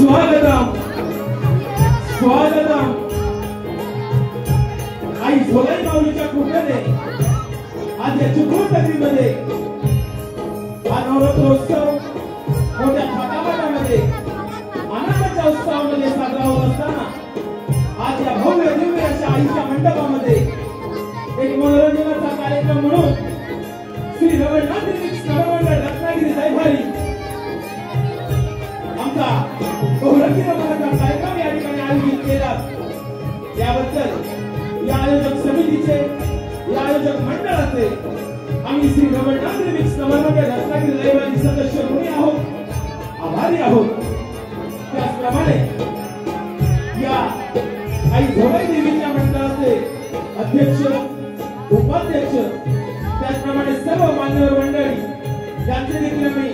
स्वागतम स्वागतम आई झोलाई माऊलीच्या कृपेने आज या चिपळूण नगरीमध्ये हा नवरात्रोत्सव मोठ्या थाटामाटामध्ये आनंदाच्या उत्सवामध्ये साजरा होत असताना आज या भव्य दिव्य अशा आईच्या मंडपामध्ये एक मनोरंजनाचा कार्यक्रम म्हणून श्री रवळनाथ रिमिक्स नवमंडळ रत्नागिरी दैभारी आमचा बहुरंगी रंगाचा कार्यक्रम या ठिकाणी आयोजित केला। याबद्दल या आयोजक समितीचे या आयोजक मंडळाचे आम्ही श्री रवळनाथ रिमिक्स नवमंडळ रत्नागिरी दैभारी सदस्य ऋणी आहोत, आभारी आहोत। त्याचप्रमाणे या आई झोलाई देवीच्या मंडळाचे अध्यक्ष उपाध्यक्ष त्याचप्रमाणे सर्व मान्यवर मंडळी यांचे देखील आम्ही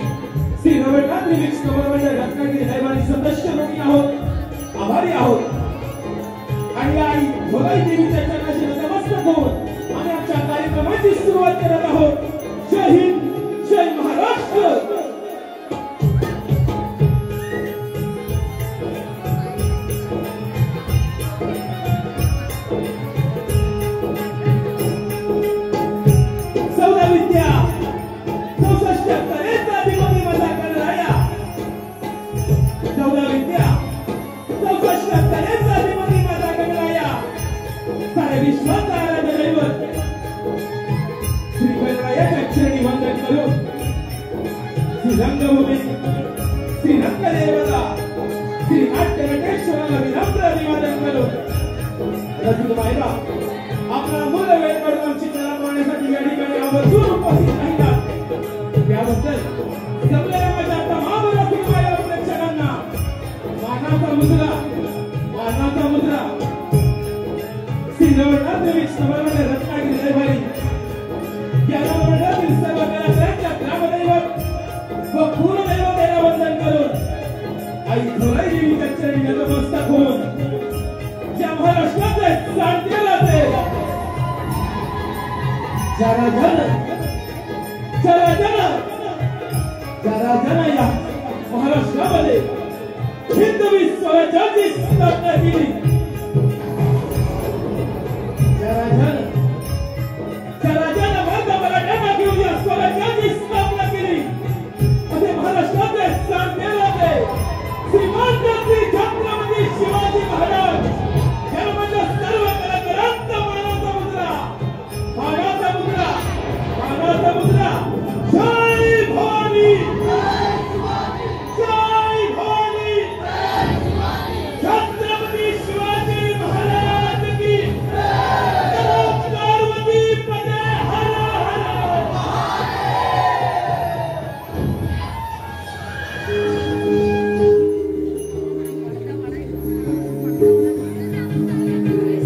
श्री रवळनाथ रिमिक्स नवमंडळ रत्नागिरी दैभारी सदस्य ऋणी आहोत, आभारी आहोत। आणि आई झोलाई देवीच्या चरणाशी नतमस्तक होऊन आम्ही आमच्या कार्यक्रमाची सुरुवात करत आहोत। जय हिंद, जय महाराष्ट्र। रंगभूमी श्री रंगदेवता श्री नाट्य नटेश्वराला विनम्र अभिवादन करो। रजनीबाईला आपला मूल वेळ काढून आमची कला पाहण्यासाठी या ठिकाणी आवर्जून उपस्थित राहिला त्याबद्दल सगळ्या माझ्या तमाम रजनीबाई प्रेक्षकांना मानाचा मुद्रा श्री रवळनाथ रिमिक्स नवमंडळ रत्नागिरी दैभारी या नवमंडळातील सर्व कलाकारांच्या ग्रामदैवत व कुलदैवतेला वंदन करून आई झोलाई देवीच्या चरणी नतमस्तक होऊन ज्या महाराष्ट्राचे सांगतेलाचे जरा जन या महाराष्ट्रामध्ये हिंदवी स्वराज्याची स्थापना केली। जरा जन भारत मराठ्यांना घेऊन या स्वराज्याची स्थापना केली असे महाराष्ट्राचे सांगतेलाचे श्रीमंत श्री छत्रपती शिवाजी महाराज यांच्या सर्व कलाकारांचा मानाचा मुद्रा जय भवानी छत्रपती शिवाजी महाराज की पार्वती पदे हर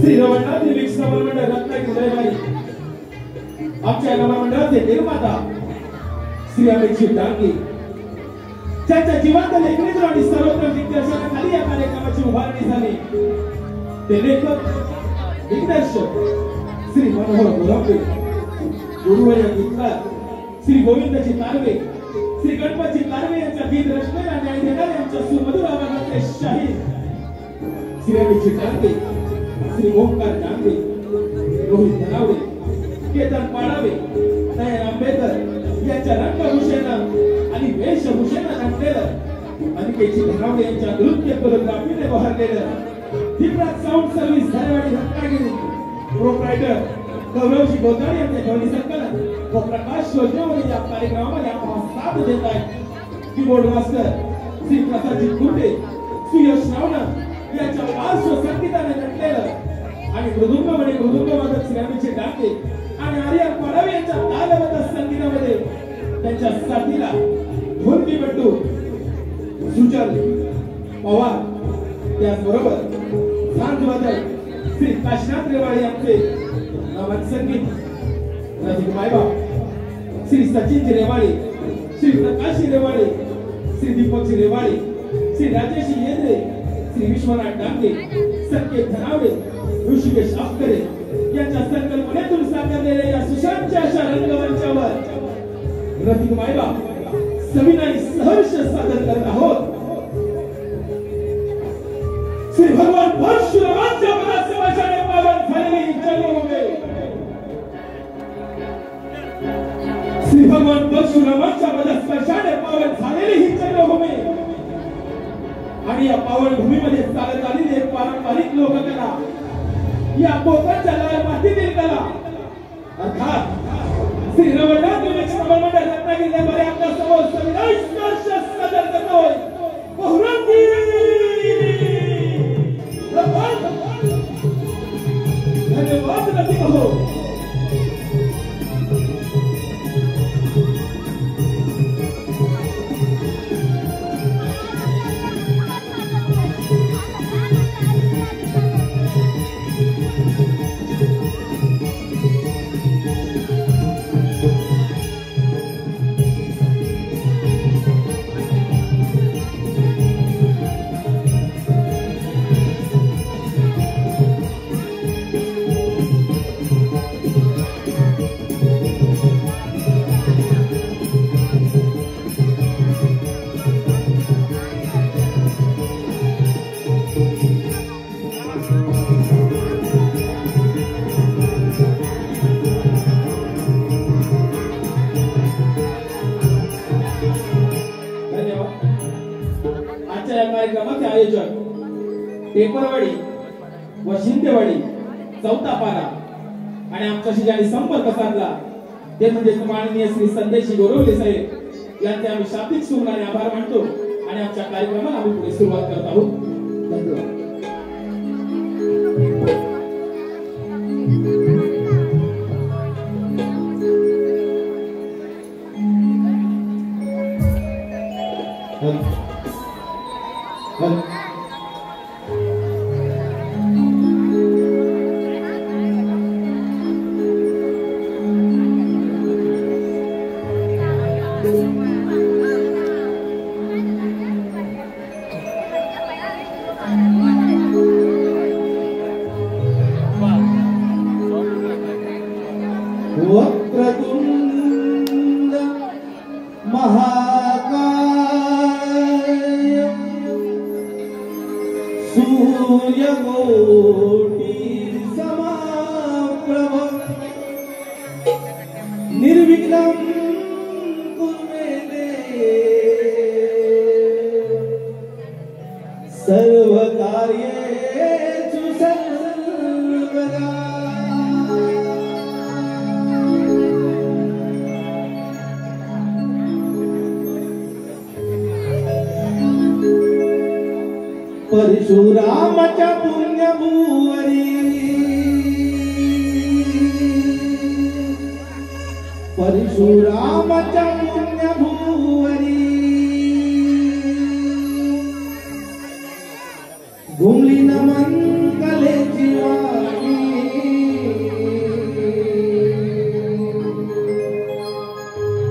श्री रवळनाथ रिमिक्स नवमंडळ रत्नागिरी दैभारी आमच्या नवमंडळाचे निर्माता श्री अमित डांगे ज्यांच्या जिवंत लेखणीतून आणि सर्वत्र दिग्दर्शनाखाली या कार्यक्रमाची उभारणी झाली ते लेखक दिग्दर्शक श्री मनोहर मोरांबे, गुरुवर्य गीतकार श्री गोविंदजी कारवे, श्री गणपतजी कारवे यांच्या गीत रचनेला न्याय देणारे आमच्या सुमधुर आवाजाचे शाहीर श्री अमित डांगे, श्री ओंकार डांगे, रोहित धनावडे, केतन पाडावे, नयन आंबेकर यांच्या रंगभूषेनं आणि वेशभूषेनं नटलेलं अनिकेतजी धनावडे यांच्या नृत्य कोरिओग्राफीने बहरलेलं दिव्यात साऊंड सर्व्हिस धारेवाडी रत्नागिरी प्रोप्रायटर गौरवजी गोदाडे यांचे ध्वनी संकलन व प्रकाश योजनेमध्ये या कार्यक्रमामध्ये आपण साथ देत आहेत। कीबोर्ड मास्टर श्री प्रसादजी कुंडे, सुयश रावण यांच्या पार्श्व संगीताने नटलेलं आणि मृदुंग वादक श्री अमित डांगे आणि आर्यन पाडावे यांच्या तालबद्ध संगीतामध्ये त्यांच्या साथीला ढोलकी बंडू सुजल पवार त्याचबरोबर झांज वादक श्री काशीनाथ रेवाळे यांचे नवत संगीत रजनीबाई श्री सचिन रेवाळे, श्री प्रकाश रेवाळे, श्री दीपक रेवाळे, श्री राजेश येंद्रे, श्री विश्वनाथ डांगे, संकेत धनावडे, ऋषिकेश अफकरे यांच्या संकल्पनेतून साकारलेल्या या सुशांतच्या अशा रंगमंचावर रजनीबाईला सविनय सहर्ष सादर करत आहोत। श्री भगवान परशुरामांच्या पदास्पर्शाने पावन झालेली ही जन्मभूमी, श्री भगवान परशुरामांच्या पदास्पर्शाने पावन झालेली ही जन्मभूमी आणि या पावन भूमीमध्ये चालत आलेली एक पारंपरिक लोककला, या कोकणच्या लाल मातीतील कला अर्थात श्री रवळनाथ विवेक मंडळ रत्नागिरी मध्ये आपल्या समोर संविधान स्पर्श सादर करतोय बहुरंगी धन्यवाद नदी हो. कार्यक्रमाचे आयोजक टेपरवाडी व शिंदेवाडी चौथा पारा आणि आमच्याशी ज्यांनी संपर्क साधला ते म्हणजे माननीय श्री संदेशी गोरवले साहेब यांचे आम्ही शाब्दिक शुभेच्छा आभार मानतो आणि आमच्या कार्यक्रमाला आम्ही पुढे सुरुवात करत आहोत. धन्यवाद. वक्रतुंड महाकाय सूर्यकोटि समप्रभ निर्विघ्नं कुरु मे देव सर्वकार्येषु सर्वदा. परशुरामाच्या पुण्यभूवरी परशुरामाच्या पुण्यभूवरी घुमली नमन कलेची वाणी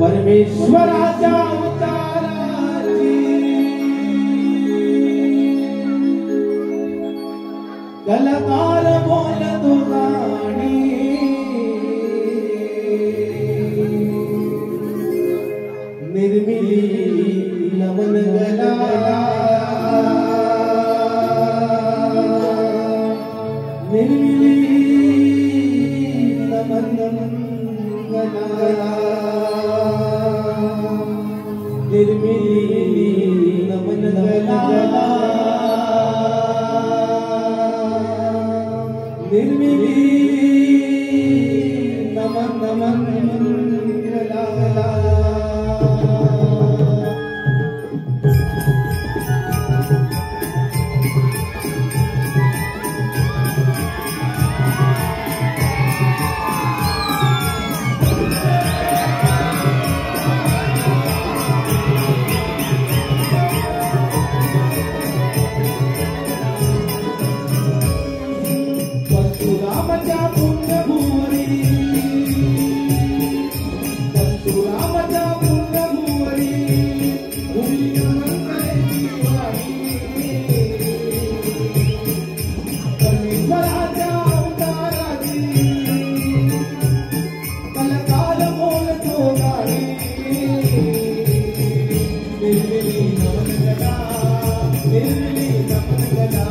परमेश्वराच्या कलाकार बोलतो गाणी निर्मिली नमन गला निर्मिली नमन गला निर्मिली नमन गला निर्मिली नमन नमन गला गला. परशुरामाच्या पुण्यभूवरी परशुरामाच्या पुण्यभूवरी घुमली नमन कलेची वाणी परमेश्वराच्या अवताराची कलाकार बोलतो गाणी निर्मिली नमन गला निर्मिली नमन गला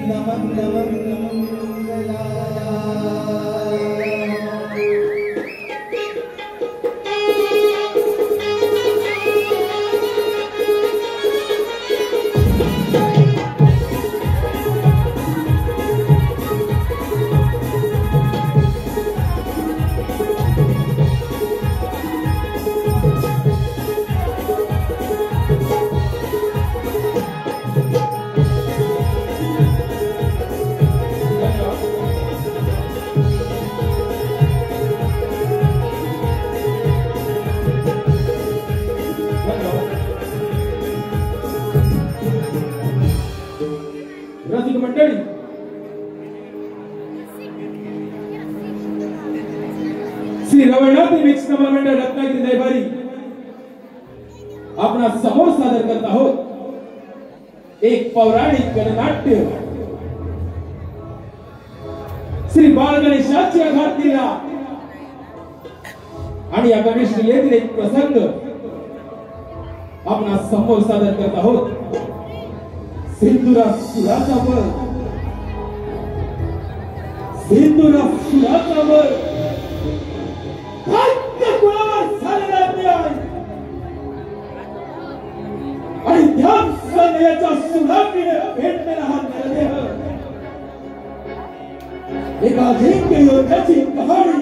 नमन नमन मंगला रसिक मंडळी, श्री रवळनाथ मिक्स कमल मंडळ रत्नागिरी दैवारी आपणा समोर सादर करत आहोत एक पौराणिक गणनाट्य श्री बाल गणेशाची आघात केला आणि या गणेश लीलेतील एक प्रसंग आपणा समोर सादर करत आहोत सिंधुरा सुराचा वर सिंधुरा सुराचा वर भाग्य कुणावर झालेला अन्याय आणि ध्यान सनयाच्या सुराकीने भेटलेला हा नरदेह एका अजिंक्य योद्ध्याची कहाणी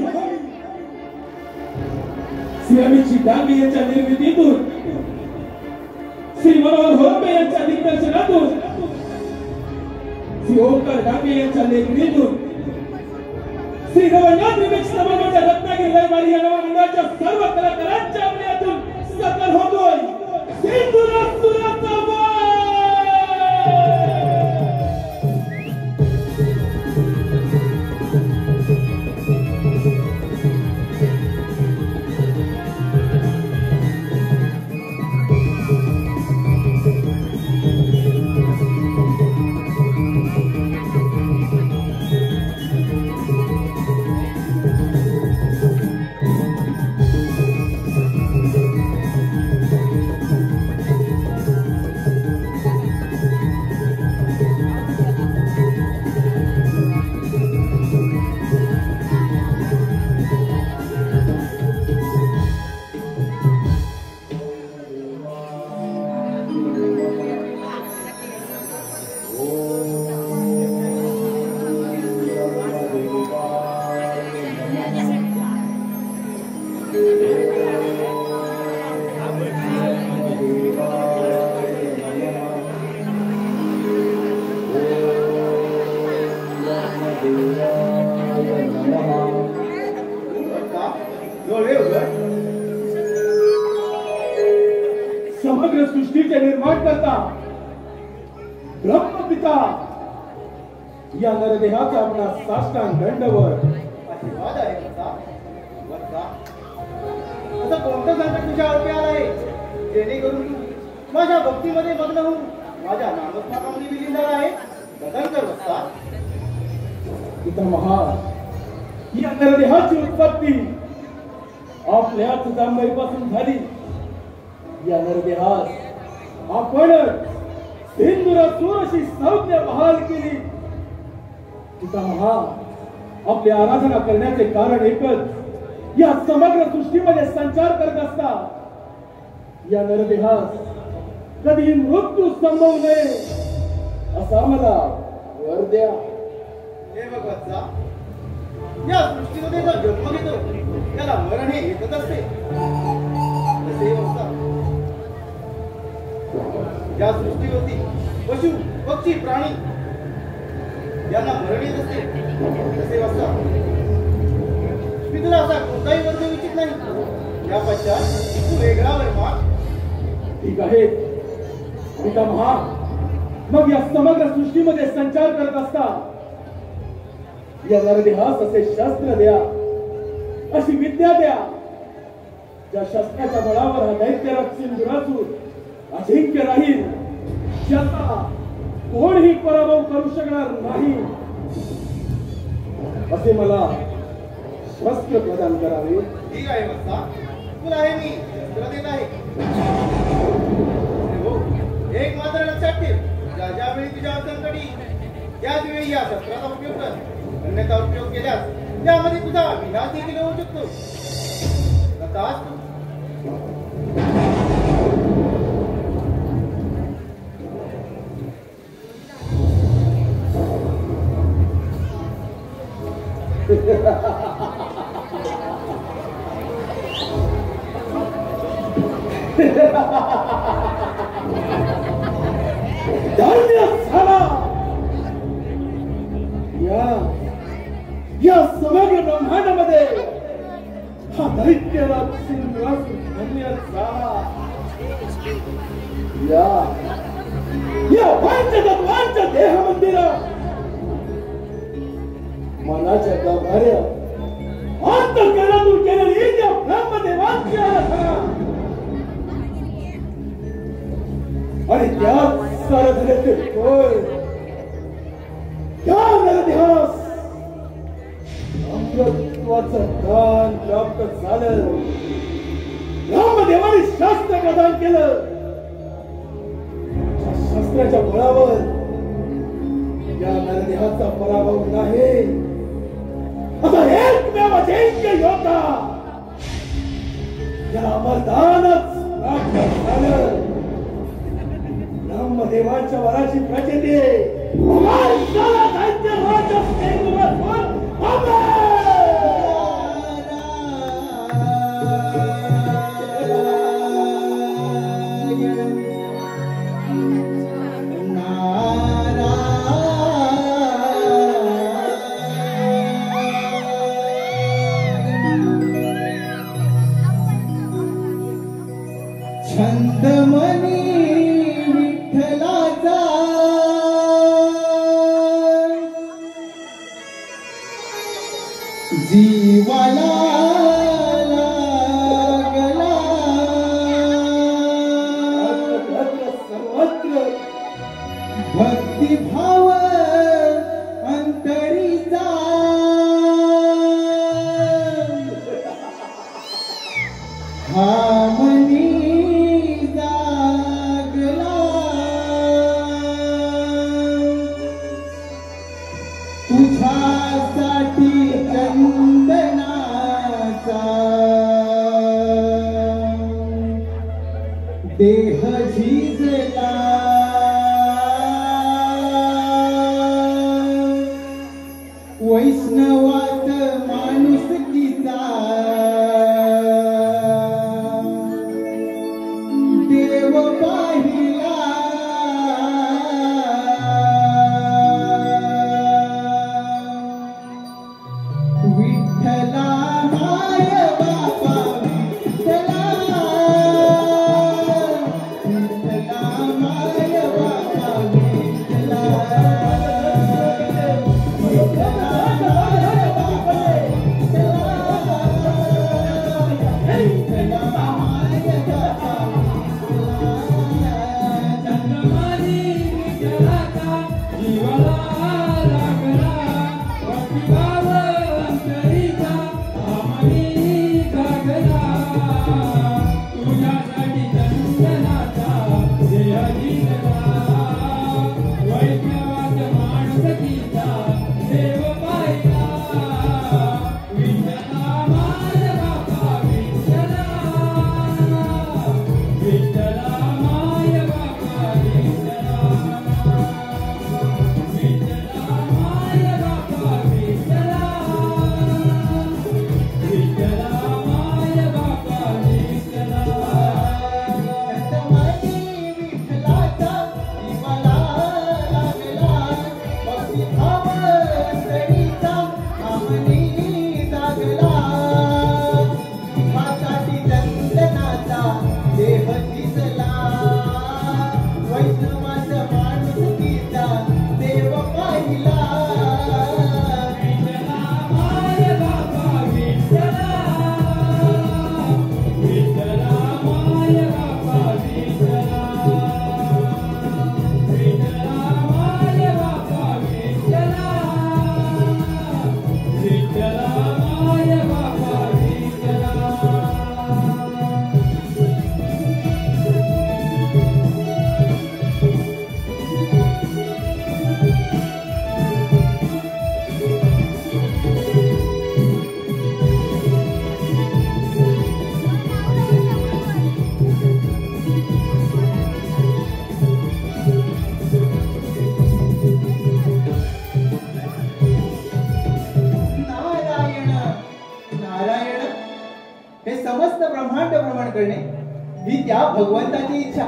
श्री अमित डांगे यांच्या निर्मितीतून श्री मनोहर होरपे यांच्या दिग्दर्शनातून श्री ओंकार डांगे यांच्या लेखणीतून श्री रवळनाथ रिमिक्स नवमंडळ रत्नागिरी दैवारी या नवमंडळाच्या सर्व कलाकारांच्या अभिनयातून सादर होतोय सिंधुरा सुराचा वर. समग्र सृष्टीचे निर्माण करता ब्रह्मपिता या नरदेहाचा आपला साष्टांग दंडवर आशीर्वाद आहे वत्सा. वत्सा, असं कोणतं संकट तुझ्या अवती आलंय जेणेकरून तू माझ्या भक्तीमध्ये मग्न होऊन माझ्या नामस्मरणामध्ये विलीन झाला आहे? बदल कर वत्सा. पितामहा, या नरदेहाची उत्पत्ती आपल्याच जांभईपासून झाली. या नरदेहास आपण सिंधुरासूर अशी संज्ञा बहाल केली. पितामहा, आपली आराधना करण्याचे कारण एकच, या समग्र सृष्टीमध्ये संचार करत असता या नरदेहास कधी मृत्यू संभवू नये असा मला वर द्या. हे बघ वत्सा, या सृष्टीमध्ये जो जन्म घेतो त्याला मरण हे येतच असते. तसे वत्सा, या सृष्टीवरती पशु पक्षी प्राणी यांना मरण येत असते. तसे वत्सा, मी तुला असा कोणताही वर्ग विचित नाही. या पश्चात तू वेगळा वर माग. ठीक आहे पितामहा, मग या समग्र सृष्टीमध्ये संचार करत असता या नरदेहास असे शस्त्र द्या, अशी विद्या द्या, ज्या शस्त्राच्या बळावर हा दैत्यराज सिंधुरासूर अजिंक्य राहील, ज्याचा कोणीही पराभव करू शकणार नाही. असे मला शस्त्र प्रदान करावे. ठीक आहे वत्सा, तू चुकलो आहे मी, तुला देत आहे. हो, एक मात्र लक्षात ठेव, ज्या ज्यावेळी तुझ्या संकटी त्याच वेळी या शस्त्राचा उपयोग कर. अन्यथा उपयोग केल्यास त्यामध्ये तुझा विनाश देखील होऊ शकतो. आता या समग्र ब्रह्मांडामध्ये हा दैत्यराज सिंहास धन्य झाला. या पंचतत्वांच्या देह मंदिर मनाच्या गाभाऱ्या अंतःकरणातून केलेली त्या ब्रह्मदेवाची आराधना आणि त्यात सारथण्याचे फळ त्या नरदेहास अमृतत्वाचं दान प्राप्त झालं. ब्रह्मदेवाने शास्त्र प्रदान केलं. शास्त्राच्या बळावर या नरदेहाचा पराभव नाही. आता एकमेव जैन्य योद्धा याला अमरदानच प्राप्त झालं. ब्रह्मदेवाच्या वराची प्रचिती छंदमनी विठ्ठलाचा जीवाला लागला. सर्वत्र भक्तिभाव अंतरीचा हा मनी तुझ्यासाठी चंदनाचा देह झिजला. वैष्णवात माणुसकीचा देव पाहिला. विठ्ठला माय बाबा विठ्ठला, विठ्ठला माय बाबा विठ्ठला, विठ्ठला माय बाबा विठ्ठला, विठ्ठला माय बाबा विठ्ठला. चंद्रमानी विठ्ठलाचा जीवाला लागला. भक्तिभाव अंतरीचा आम्ही जागला. तुझ्यासाठी चंदनाचा देह झिजला. वैष्णवात माणुसकीचा देव पाहिला. विठ्ठला माय बाबा विठ्ठला, विठ्ठला माय बाबा विठ्ठला, विठ्ठला माय बाबा विठ्ठला, विठ्ठला माय बाबा विठ्ठला. ही त्या भगवंताची इच्छा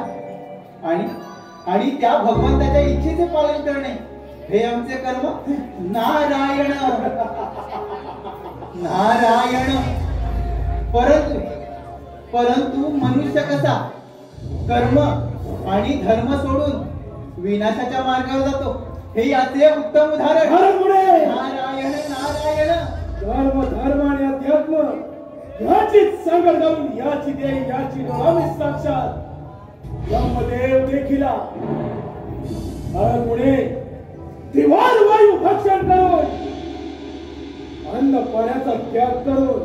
आणि त्या भगवंताच्या इच्छेचे पालन करणे हे आमचे कर्म. नारायण नारायण. परंतु मनुष्य कसा कर्म आणि धर्म सोडून विनाशाच्या मार्गावर जातो हे याचे उत्तम उदाहरण. नारायण नारायण. धर्म आणि अध्यात्म याचीच सांगड घालून याची देई याची डोळावी साक्षात ब्रह्मदेव देखिला पुढे त्रिवार वायू भक्षण करून अन्न पाण्याचा त्याग करून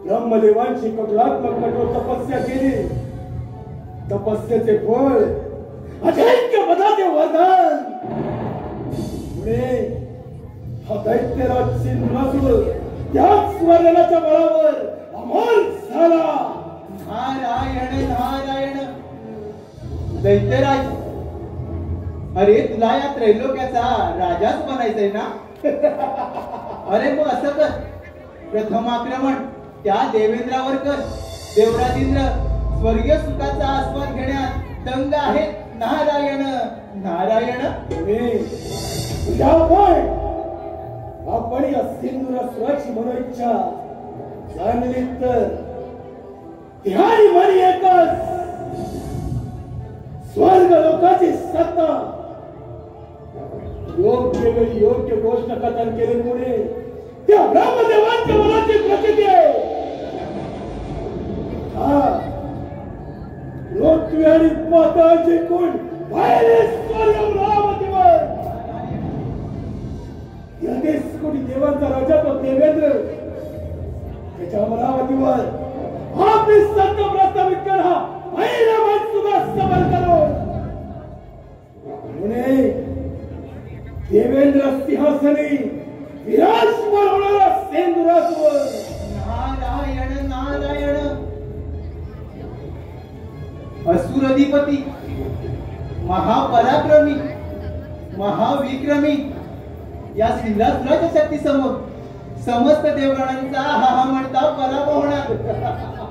ब्रह्मदेवांची कठोर तपस्या केली. तपस्येचे फळ अजैक्य पदाचे वरदान. पुढे हा दैत्यराज सिंहासूर त्याच स्वर्गाच्या बळावर अमर झाला. नारायण नारायण. दैत्यराज, अरे तुला या त्रैलोक्याचा राजाच बनायचंय ना. अरे मग असं कर, प्रथम आक्रमण त्या देवेंद्रावर कर. देवराजेंद्र स्वर्गीय सुखाचा आस्वाद घेण्यात दंग आहेत. नारायण नारायण. आपण या सिंधुरासुराची मनोइच्छा जाणली तर ध्यानी मनी एकच स्वर्ग लोकाची सत्ता. योग्य वेळी योग्य गोष्ट कथन केल्यामुळे त्या ब्रह्मदेवांच्या मनाची प्रसिद्धी आहे. पृथ्वी आणि पाताळाचे कोण बाहेर स्वर्ग रावतीवर या 30 कोटी देवांचा राजा तो देवेंद्र त्याच्या अमरावतीवर आपली सत्ता प्रस्थापित करा. भैरवन सुद्धा सबल करो. पुणे देवेंद्र सिंहासनी विराजमान होणारा सिंधुरासुर. नारायण नारायण. असुर अधिपती महापराक्रमी महाविक्रमी या सिंहासुराच्या शक्ती समोर समस्त देवगणांचा हा म्हणता पराभव होणार.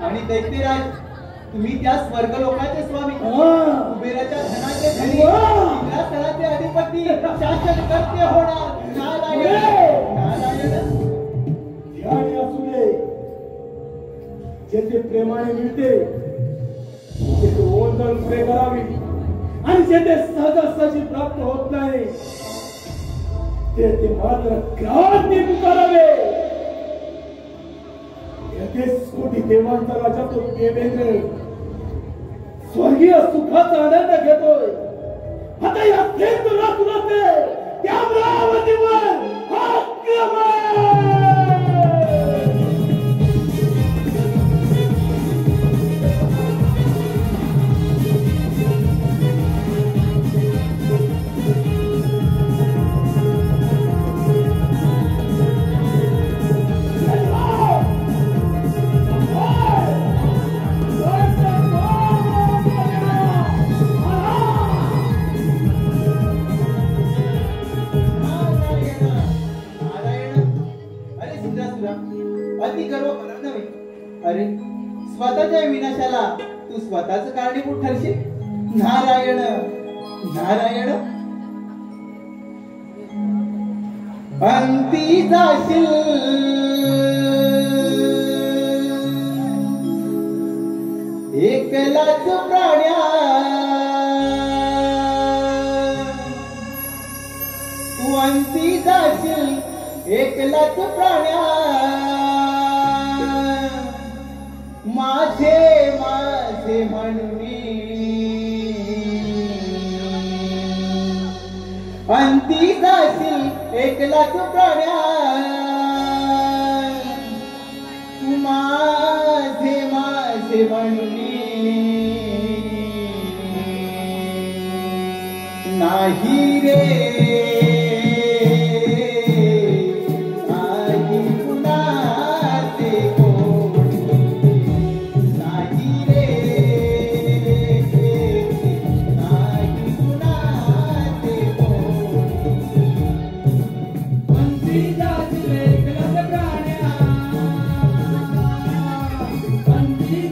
आणि दैत्यराज, तुम्ही त्या स्वर्ग लोकाचे स्वामी, कुबेराच्या धनाचे धनी, इंद्रासनाचे अधिपती, शासन करते होणार. नारायण नारायण. ध्यान असू दे. जेथे प्रेमाने मिळते तेथे ओंजळ पुढे करावी आणि जेथे सहजासहजी प्राप्त होत नाही ते मात्र क्रांती पुकारावे. 30 कोटी देवांचा राजा तो देवेंद्र स्वर्गीय सुखाचा आनंद घेतोय. आता या सिंधुरासुराचे त्या अमरावतीवर आक्रमण. अति गर्व करा नव्हे. अरे स्वतःच्या विनाशाला तू स्वतःच कारणीभूत ठरशील. नारायण नारायण. अंती जाशील एकलाच प्राण्या. तू अंती जाशील एकलाच प्राण्या. माझे माझे म्हणून अंती जाशील एकलाच प्राण्या. तू माझे माझे म्हणून नाही रे.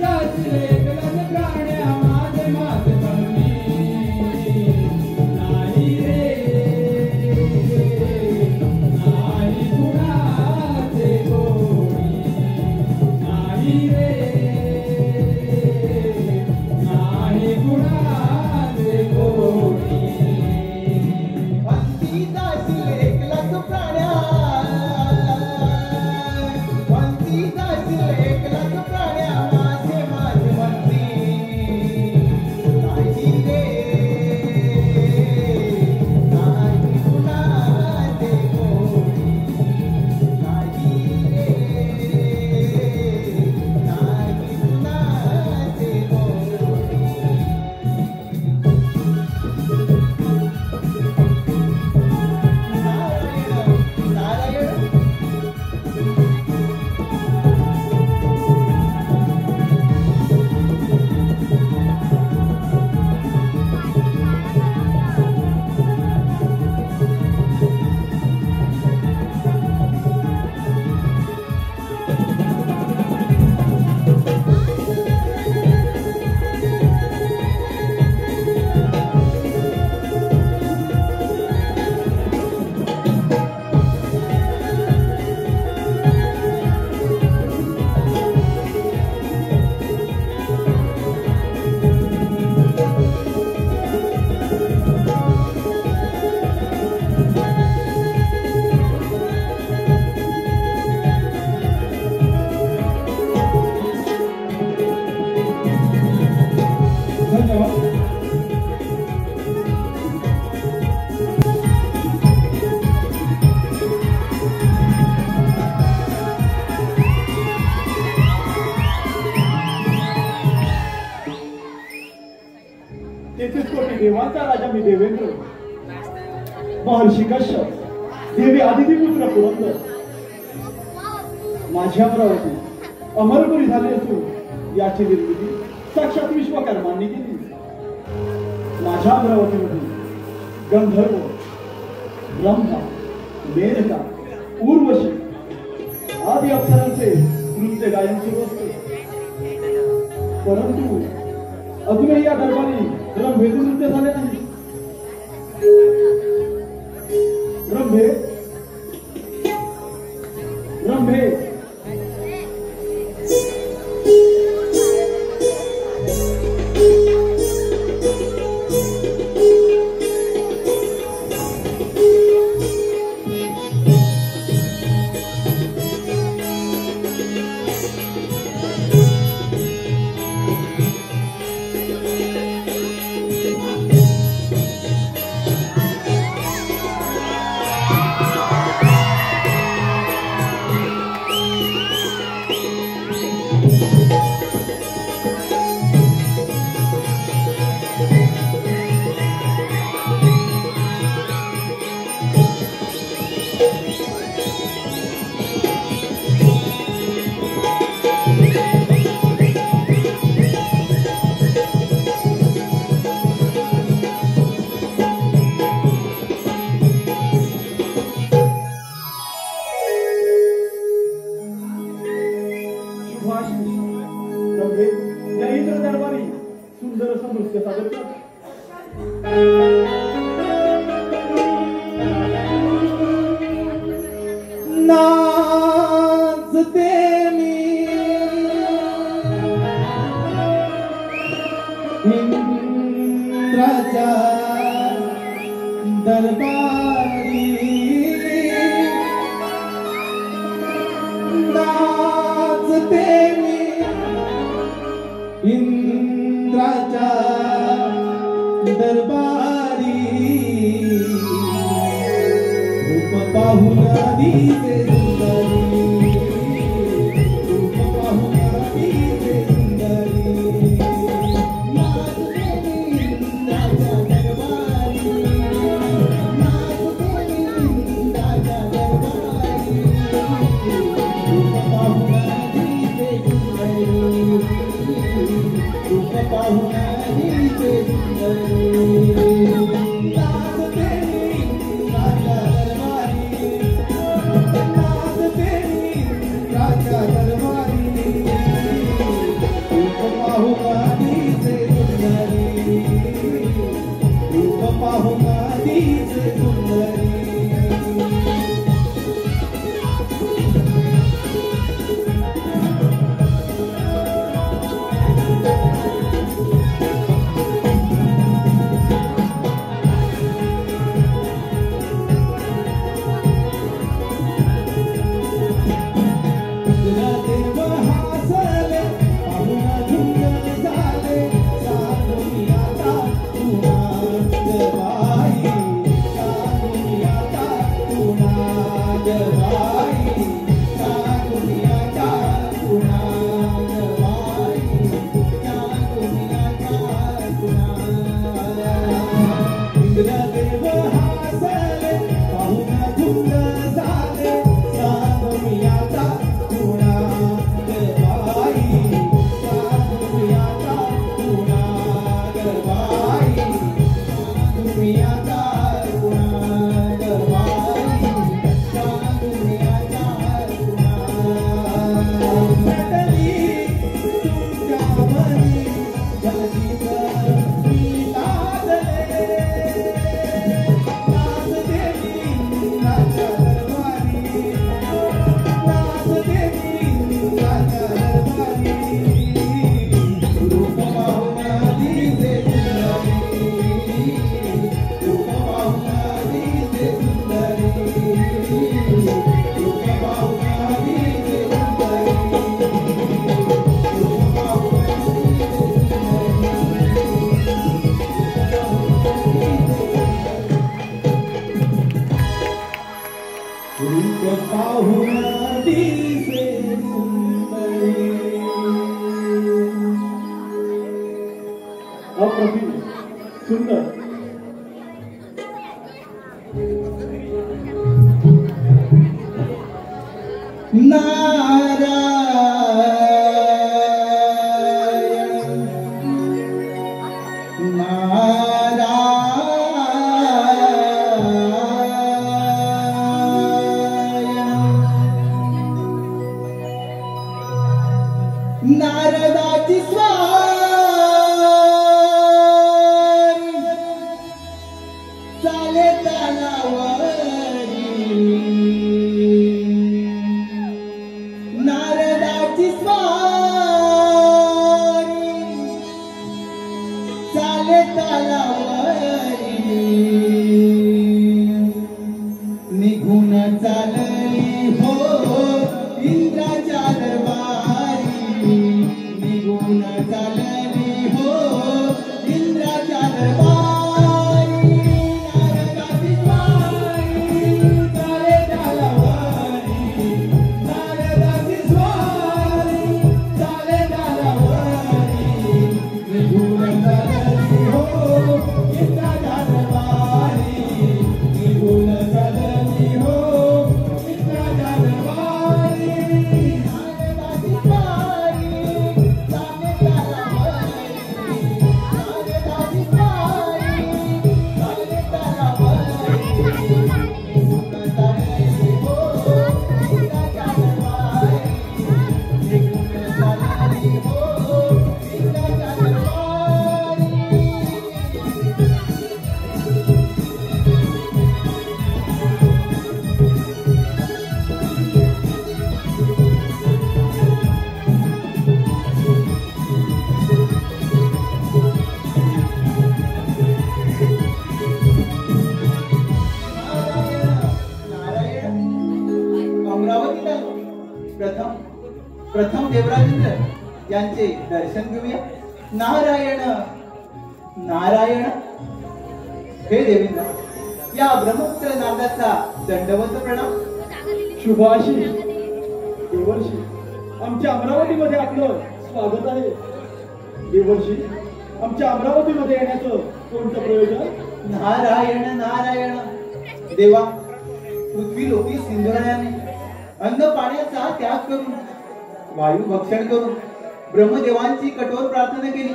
Let's go. तेथेच कोटी देवांचा राजा मी देवेंद्र, महर्षी कश्यप, देवी आदिती पुत्र पुरंदर, माझ्या अमरावती अमरपुरी झाली असून याची निर्मिती साक्षात विश्वकर्मांनी केली. माझ्या अमरावतीमध्ये गंधर्व, ब्रह्मा, मेनका, उर्वशी आदी अप्सरांचे नृत्य गायन सुरू असते. परंतु अजूनही या दरबारी रंभेचे नृत्य झाले नाही. रंभे, रंभे, सुंदर. नारदाची स्वारी चाले तालावरी, नारदाची स्वारी चाले तालावरी, निघून चालली हो इंद्राच्या दरबारी, निघून चालली हो इंद्राच्या दरबारी, नारदाची स्वारी चाले तालावरी, नारदाची स्वारी चाले तालावरी, निघून चालली हो इंद्राच्या दरबारी, निघून चालली हो इंद्राच्या दरबारी, नारदाची स्वारी चाले तालावरी, नारदाची स्वारी चाले तालावरी, निघून चालली हो इंद्राच्या दरबारी, निघून चालली हो इंद्राच्या दरबारी. नारायण अमरावतीला प्रथम देवराजेंद्र यांचे दर्शन घेऊया. नारायण नारायण. हे देवेंद्र, या ब्रह्मपुत्र नारदाचा दंडवत प्रणाम. शुभाशीष. देवर्षी, आमच्या अमरावतीमध्ये आपलं स्वागत आहे. देवर्षी, आमच्या अमरावतीमध्ये येण्याचं कोणतं प्रयोजन? नारायण नारायण. देवा, पृथ्वी लोकी सिंधुरायाने अन्न पाण्याचा त्याग करून, वायू भक्षण करून ब्रह्मदेवांची कठोर प्रार्थना केली.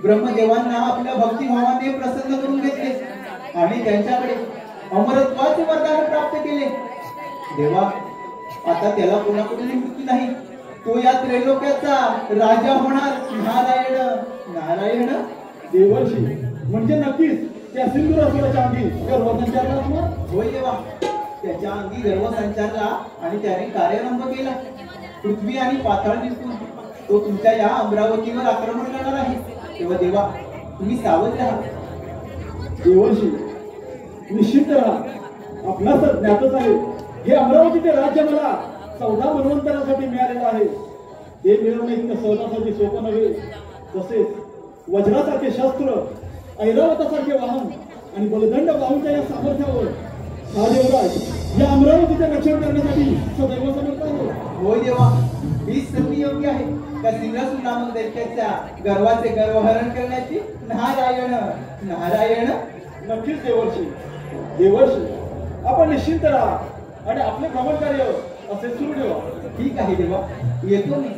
ब्रह्मदेवांना आपल्या भक्तिभावाने प्रसन्न करून घेतले आणि त्यांच्याकडे अमरत्वाचे वरदान प्राप्त केले. देवा, आता त्याला कोणाकडून मृत्यू नाही. तो या त्रैलोक्याचा राजा होणार. नारायण नारायण. देवर्षी, म्हणजे नक्कीच त्या सिंधुरासुराच्या अंगी गर्भसंचारला असणार? होय देवा, त्याच्या अंगी गर्व संचारला आणि त्याने कार्यारंभ केला. पृथ्वी आणि पाताळ निघून तो तुमच्या या अमरावतीवर आक्रमण करणार आहे. तेव्हा देवा, तुम्ही सावध राहा. देवर्षी, निश्चित राहा. आपणास तर ज्ञातच आहे, हे अमरावतीचे राज्य मला 14 मनवंतरासाठी मिळालेलं आहे. ते मिळवणे इतकं सहजासहजी सोपं नव्हे. तसेच वज्रासारखे शस्त्र, ऐरावतासारखे वाहन आणि बलदंड वाहूच्या या सामर्थ्यावर हा देवराज या अमरावतीचे रक्षण करण्यासाठी सदैव समर्थ आहे. होय देवा, ही संधी योग्य आहे त्या सिंहासूर नामक दैत्याच्या गर्वाचे गर्वहरण करण्याची. नारायण नारायण. नक्कीच देवर्षी. देवर्षी, आपण निश्चिंत राहा आणि आपले भ्रमण कार्य असे सुरू ठेवा. ठीक आहे देवा, येतो मी.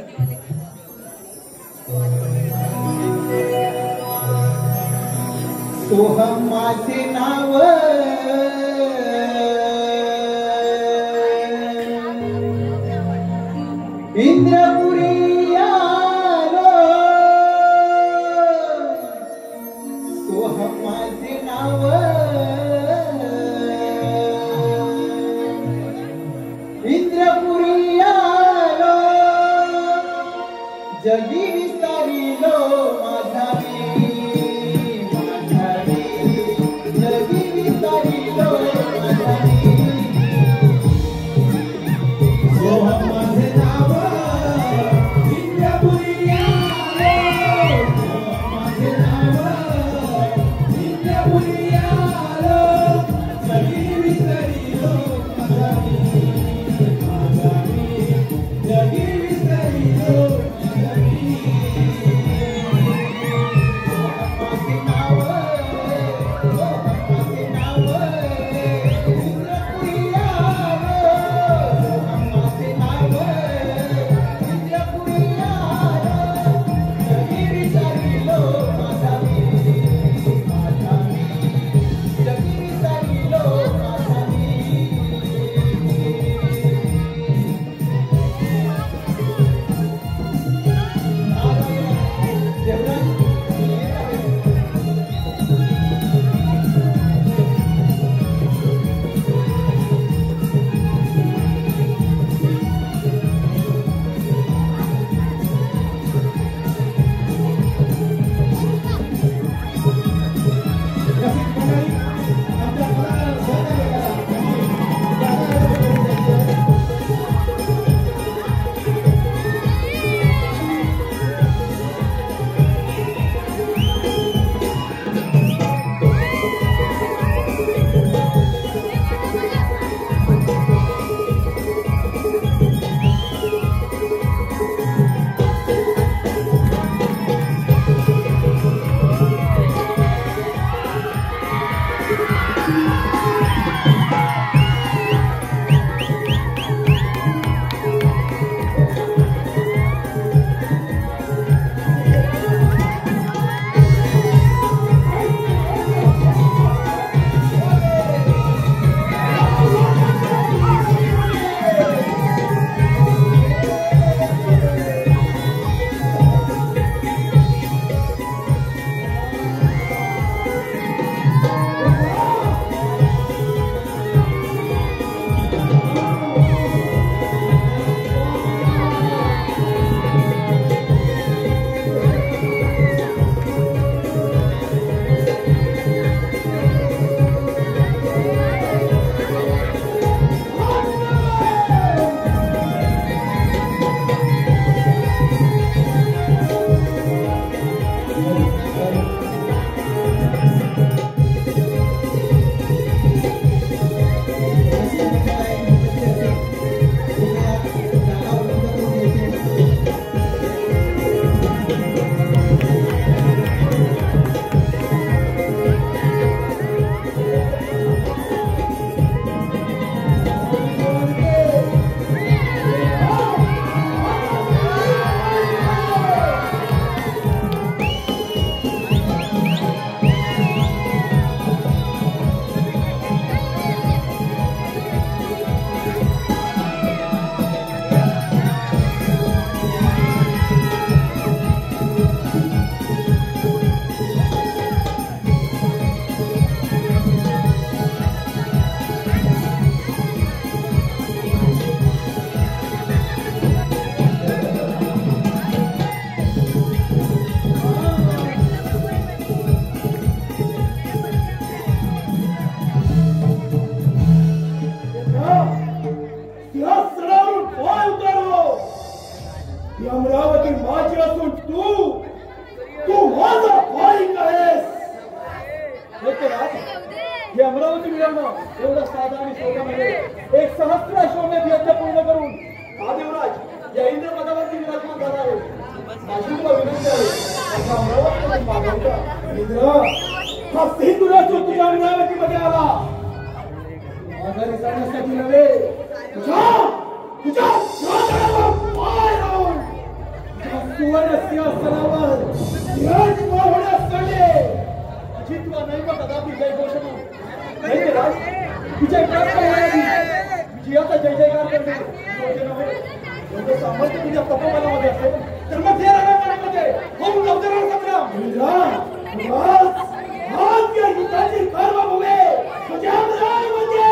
सोहम माझे नाव, इंद्रपुरी आलो. सोहम माझे नाव, इंद्रपुरी आलो. जगी विस्तारिलो माझा जगी विस्तारिलो माझा एवढं साधा आणि सोपं नव्हे. एक सहस्त्र अश्वमेध यज्ञ पूर्ण करून हा देवराज या इंद्र पदावरती विराजमान झाला आहे. माझी तुला विनंती आहे, माझ्या अमरावतीमध्ये मागवता. इंद्र, हा सिंधुराज जो तुझ्या अमरावतीमध्ये आला आजारी जाण्यासाठी नव्हे, तुझ्या पाय राहून सुवर्ण सिंहासनावर विराजमान होण्यासाठी जितवा नैव कदापि जय घोषणा नाही राज विजय प्राप्त होण्याआधी विजयाचा जय जयकार करणे योग्य नव्हे. एवढं सामर्थ्य तुझ्या तपोबलामध्ये असेल तर मग हे रणरांगणामध्ये होऊन अवतरण संग्राम. इंद्रा, आज या युद्धाची कर्मभूमी तुझ्या अमरावती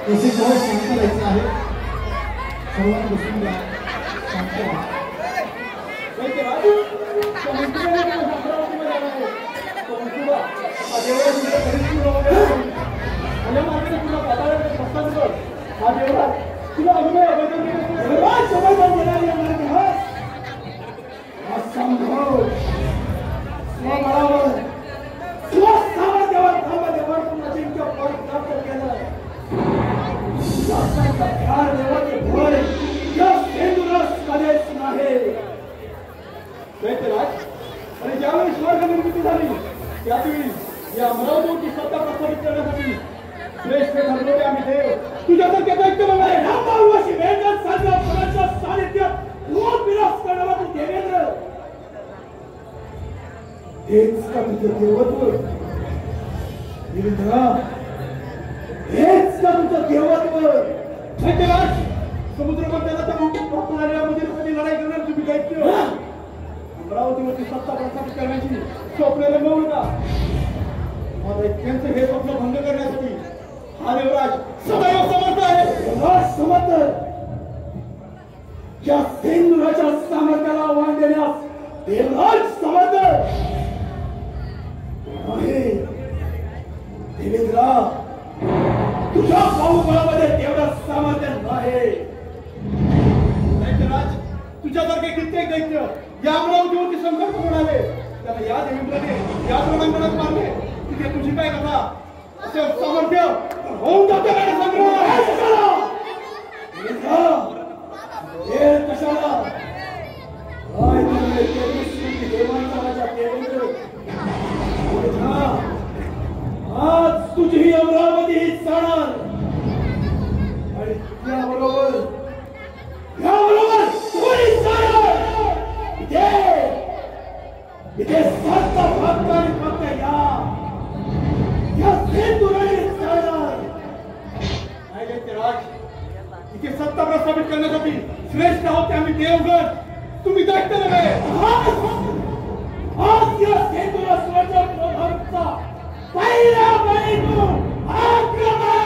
तसे जवळ शांत राहायचं आहे. सर्वांना बसून द्या, शांत राहा. तुला अनुभव असंभव स्वबळावर स्वसामर्थ्यावर धावल्यावर तुला जिंकलं पद प्राप्त केलं. ध्यान देवाचे भय या सेंदुरास कधीच नाही. दैत्यराज, आणि ज्यावेळी स्वर्ग निर्मिती झाली त्यावेळी या अमरावतीची सत्ता प्रस्थापित करण्यासाठी श्रेष्ठ ठरलो ते आम्ही देव तुझ्यासारखे दैत्य बघाय रामबावशी वेदांत साध्या फळाच्या सानिध्यात लोक विलास करणारा तू देवेंद्र. हेच का तुझं देवत्व देवेंद्र? हेच का तुझं देवत्व? दैत्यराज, समुद्र मंथनात मंदिरासाठी लढाई करणार तुम्ही दैत्य अमरावतीवरती सत्ता प्रस्थापित करण्याची स्वप्न रंगवू नका. दैत्यांचं हे स्वप्न भंग करण्यासाठी हा देवराज सदैव समर्थ आहे. देवराज समर्थ या सेंदुराच्या सामर्थ्याला आव्हान देण्यास देवराज समर्थ आहे. देवेंद्र, राजे विंपले या प्रमाणात मारले तिथे तुझी काय कथा असे सामर्थ्य होऊन जाते काय संग्राम हे कशाला काय तुम्ही तेजस्वी देवांचा राजा देवेंद्र आज तुझी ही अमरावती ही जाणार आणि त्याबरोबर कोणी जाणार इथे सात भक्त आणि फक्त या सेतूराने जाणार राज इथे सत्ता प्रस्थापित करण्यासाठी श्रेष्ठ आहोत आम्ही देवगण तुम्ही दैत्य नव्हे आज या सेतूला स्वतः प्रधानचा पहिला बळीतून आक्रमण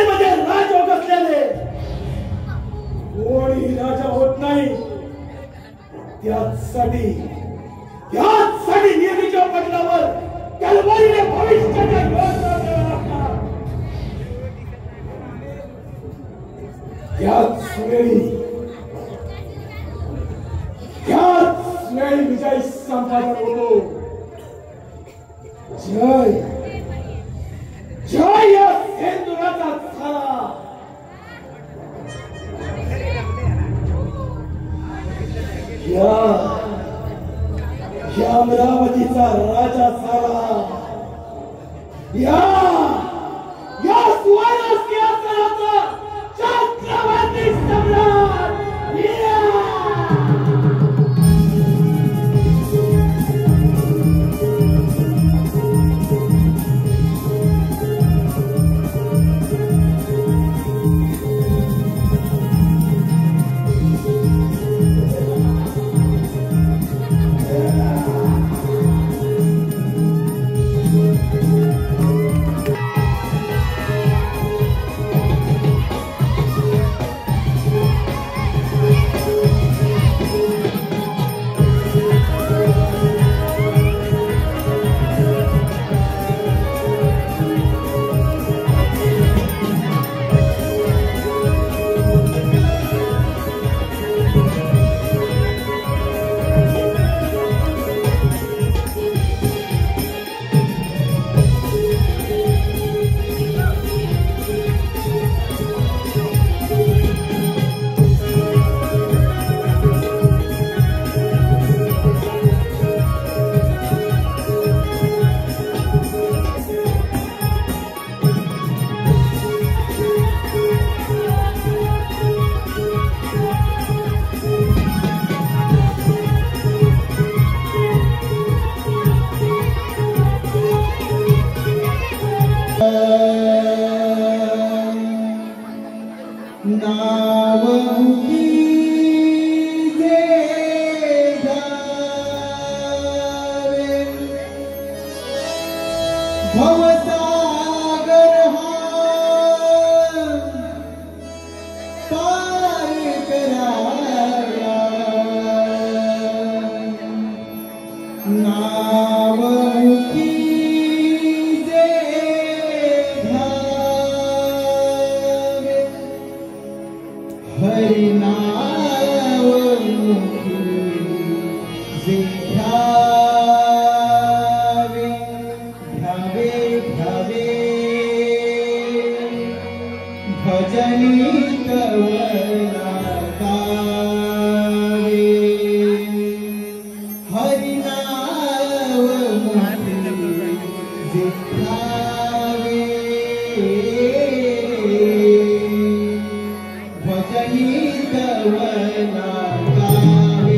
मध्ये राजा बसलेले कोणी राजा होत नाही त्यासाठी नेहमीच्या पटलावर तलवारीने भविष्याच्या योजना द्याव्या लागतात त्याच वेळी विजय संपादन होतो जय या सेंदुराचा झाला या अमरावतीचा राजा झाला या सुवर्ण सिंहासनाचा चक्रवर्ती सम्राट भवसागर हा पार कराया नाव मुखी जे घ्यावे हरि नाव मुखी जे घ्यावे घ्यावे घ्यावे भजनी तवला गावे हरि नाव मुखी जे घ्यावे भजनी तवला गावे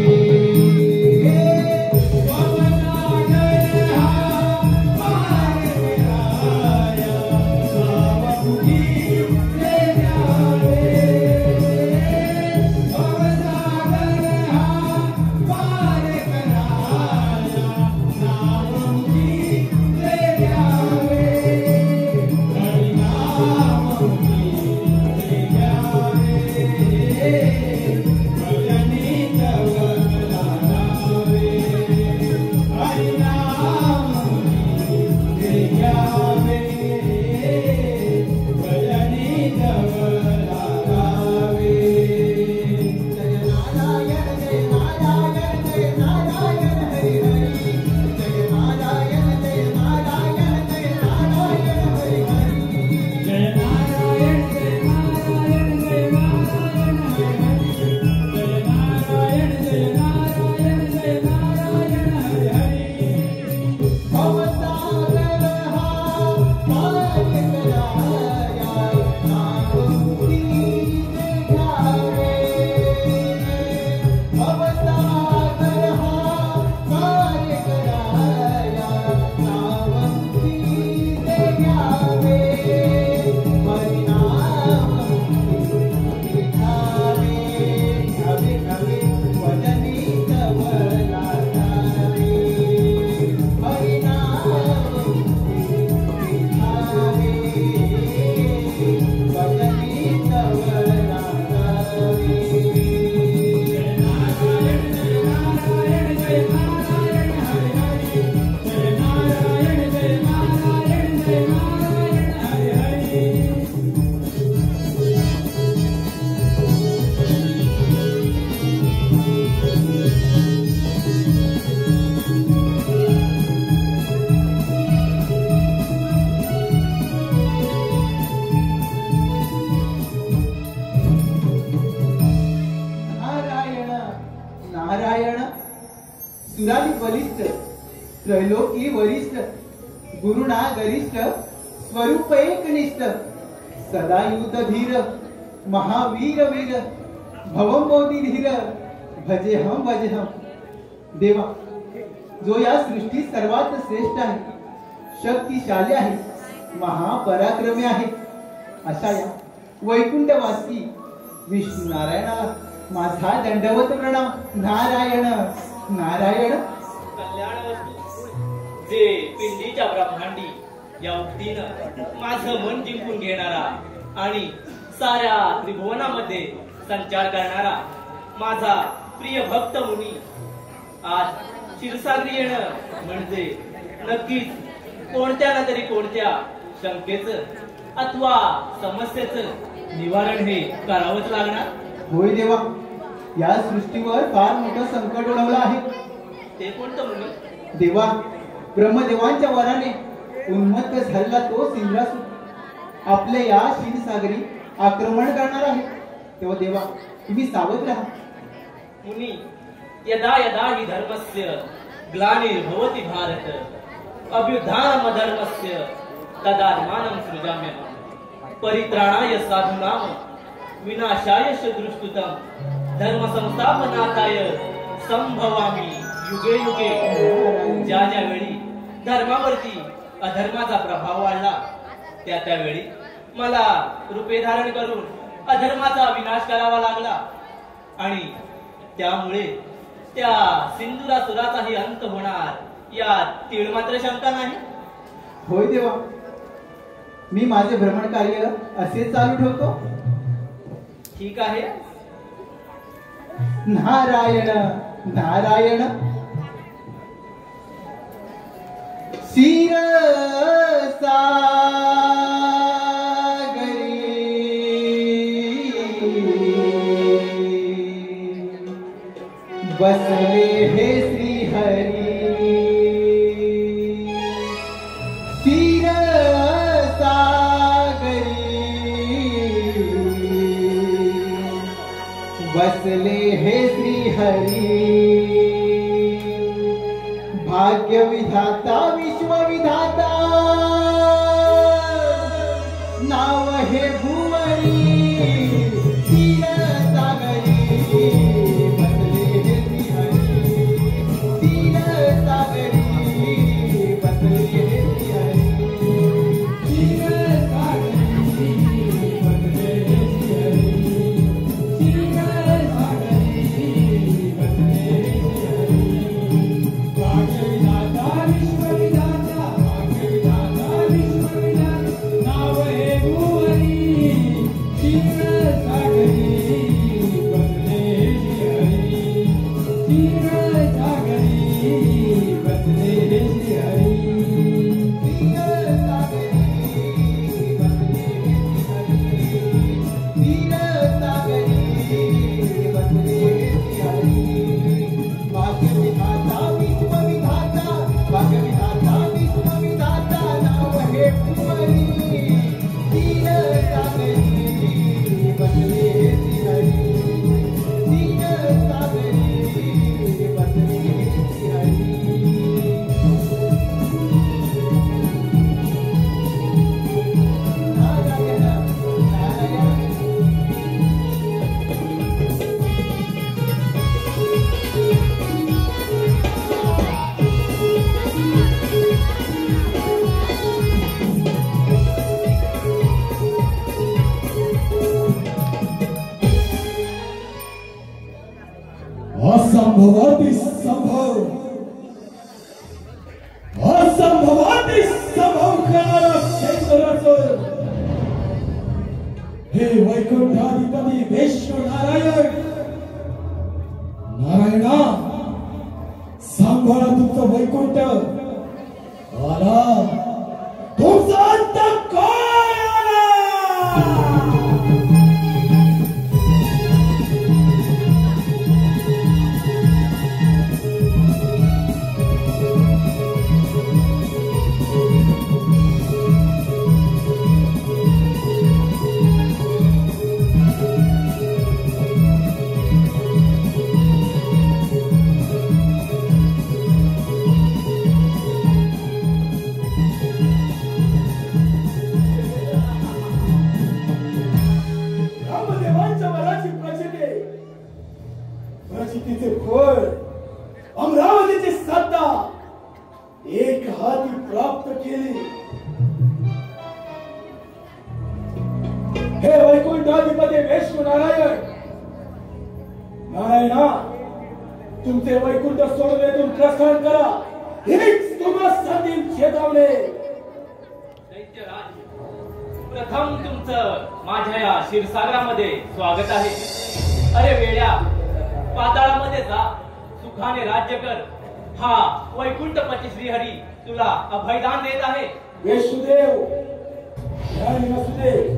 सुराली बलिष्ठ त्रैलोकी वरिष्ठ गुरुना गरिष्ठ स्वरूप एकनिष्ठ सदा युद्ध धीर महावीर वीर भवम मोदी धीर भजे हम देवा जो या सृष्टी सर्वात श्रेष्ठ आहे शक्तिशाली आहे महापराक्रमी आहे अशा या वैकुंठवासी विष्णू नारायणाला माझा दंडवत प्रणाम नारायण नारायण कल्याण वस्तू जे पिंडीच्या ब्रह्मांडी या उक्तीनं माझं मन जिंकून घेणारा आणि साऱ्या त्रिभुवनामध्ये संचार करणारा माझा प्रिय भक्त मुनी आज क्षीरसागरी येणं म्हणजे नक्कीच कोणत्या ना तरी कोणत्या शंकेचं अथवा समस्येचं निवारण हे करावंच लागणार. होय देवा, या सृष्टीवर फार मोठं संकट ओढवलं आहे. ते कोणतं मुनी? देवा, ब्रह्मदेवांच्या वराने उन्मत्त झालेला तो सिंहासूर आपल्या या क्षीरसागरी आक्रमण करणार आहे. तेव्हा देवा तुम्ही सावध राहा. मुनी, यदा यदा हि धर्मस्य ग्लानिर्भवति भारत अभ्युत्थानमधर्मस्य तदात्मानं सृजाम्यहम् परित्राणाय साधूनां विनाशाय च दुष्कृतं धर्म संस्थापनार्थाय संभवामि युगे युगे. ज्या ज्या वेळी धर्मावरती अधर्माचा प्रभाव वाढला त्या त्यावेळी मला रूपे धारण करून अधर्माचा विनाश करावा लागला आणि त्यामुळे त्या सिंधुरासुराचाही अंत होणार यात तीळ मात्र शंका नाही. होय देवा, मी माझे भ्रमण कार्य असे चालू ठेवतो. ठीक आहे. नारायण नारायण बसले हे श्रीहरी बसले हे श्रीहरी भाग्य विधाता विश्वविधाता नाव हे भुवरी असंभवाति संभव असंभवाति संभव करणारा क्षेत्राचं हे वैकुंठाधिपती विष्णू नारायण नारायणा सांभाळा तुमचं वैकुंठ आला तुमचा अंत काय आला प्रचितीचे फळ अमरावतीची सत्ता एक हाती प्राप्त केली. हे वैकुंठाधिपती विष्णू नारायण नारायणा तुमचे वैकुंठ सोडून येथून प्रस्थान करा हेच तुम्हा संधी चेतावणे. दैत्यराज प्रथम तुमचं माझ्या या क्षीरसागरामध्ये स्वागत आहे. अरे वेड्या, पाताळामध्ये जा, सुखाने राज्य कर. हा वैकुंठपती श्रीहरी तुला अभयदान देत आहे. विष्णुदेव वसुदेव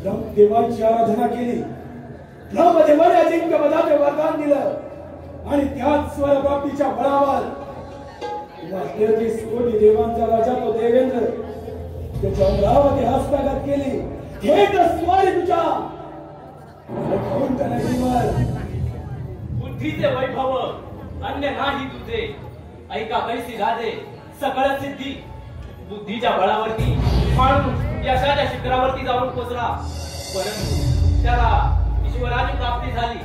ब्रह्मदेवांची आराधना केली. ब्रह्मदेवाने अजिंक्य पदाचे वरदान दिलं आणि त्याच स्वर प्राप्तीच्या बळावर 33 कोटी देवांचा राजा तो देवेंद्र त्याच्या अमरावती हस्तगत केली. हे तर स्वारी तुझ्या बुद्धीचे वैभव अन्य नाही तुझे. ऐका कैसी राजे सकळ सिद्धी बुद्धीच्या बळावरती माणूस यशाच्या शिखरावरती जाऊन पोचला. परंतु त्याला ईश्वराची प्राप्ती झाली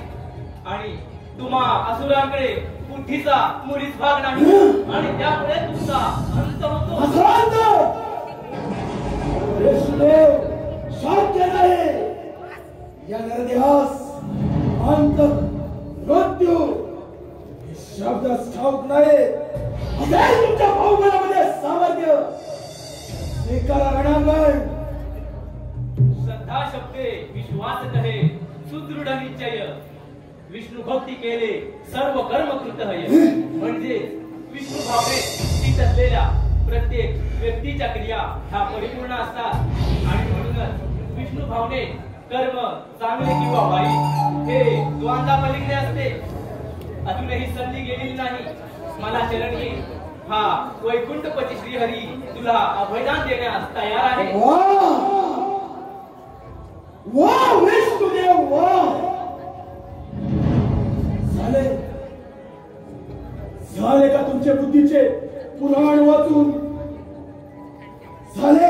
आणि तुम्हा असुरांकडे बुद्धीचा मुळीच भाग नाही आणि त्यामुळे तुमचा अंत होतो. शक्य नाही. या नरदेहास अंत मृत्यू हे शब्द ठाऊक नाही. तुमच्या भाऊबळामध्ये सामर्थ्य निश्चय विष्णू भक्ती केले सर्व कर्म कृतहय म्हणजे विष्णू भावने स्थित असलेल्या प्रत्येक व्यक्तीच्या क्रिया ह्या परिपूर्ण असतात आणि म्हणूनच विष्णू भावने कर्म चांगले किंवा वाईट हे द्वंद्वा पलीकडे असते. अजूनही संधी गेलेली नाही. मला चरण घे. हा वैकुंठपती श्रीहरी तुला अभयदान देण्यास तयार आहे. वाह विष्णुदेव वाह. झाले का तुमचे बुद्धीचे पुराण वाचून? झाले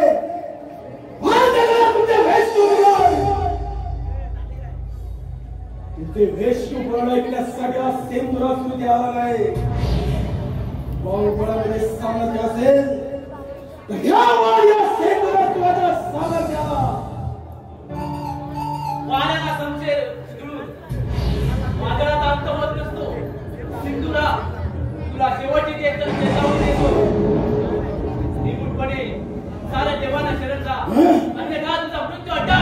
तुमचे विष्णू पुराण ऐकण्यासाठी हा सेंदुरासुर आला नाही. बाहुबळामध्ये सामर्थ्य असेल तर या सेंदुरासुराच्या सामर्थ्याला वाऱ्याला संशय जुळून वादळात अंत होत नसतो. सिंधुरा तुला शेवटची चेतावणी देतो. निमूटपणे साऱ्या देवांना शरण जा. अन्यथा तुझा मृत्यू अटळ.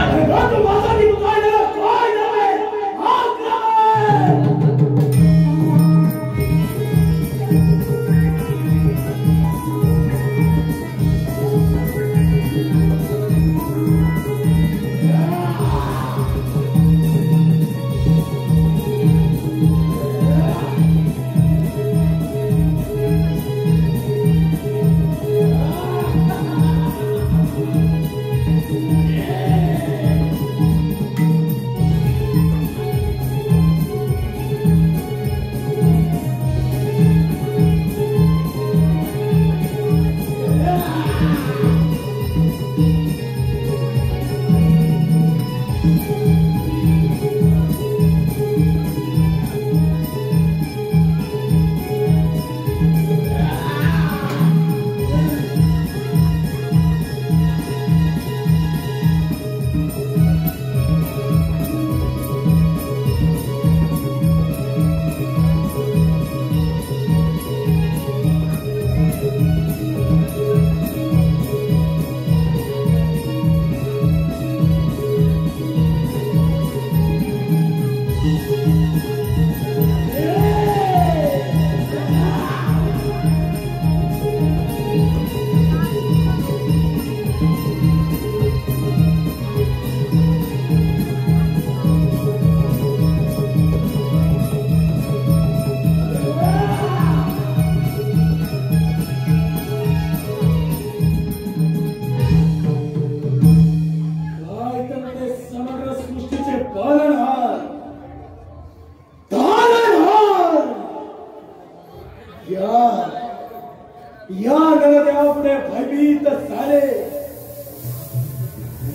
या नरदेवापुढे भयभीत झाले.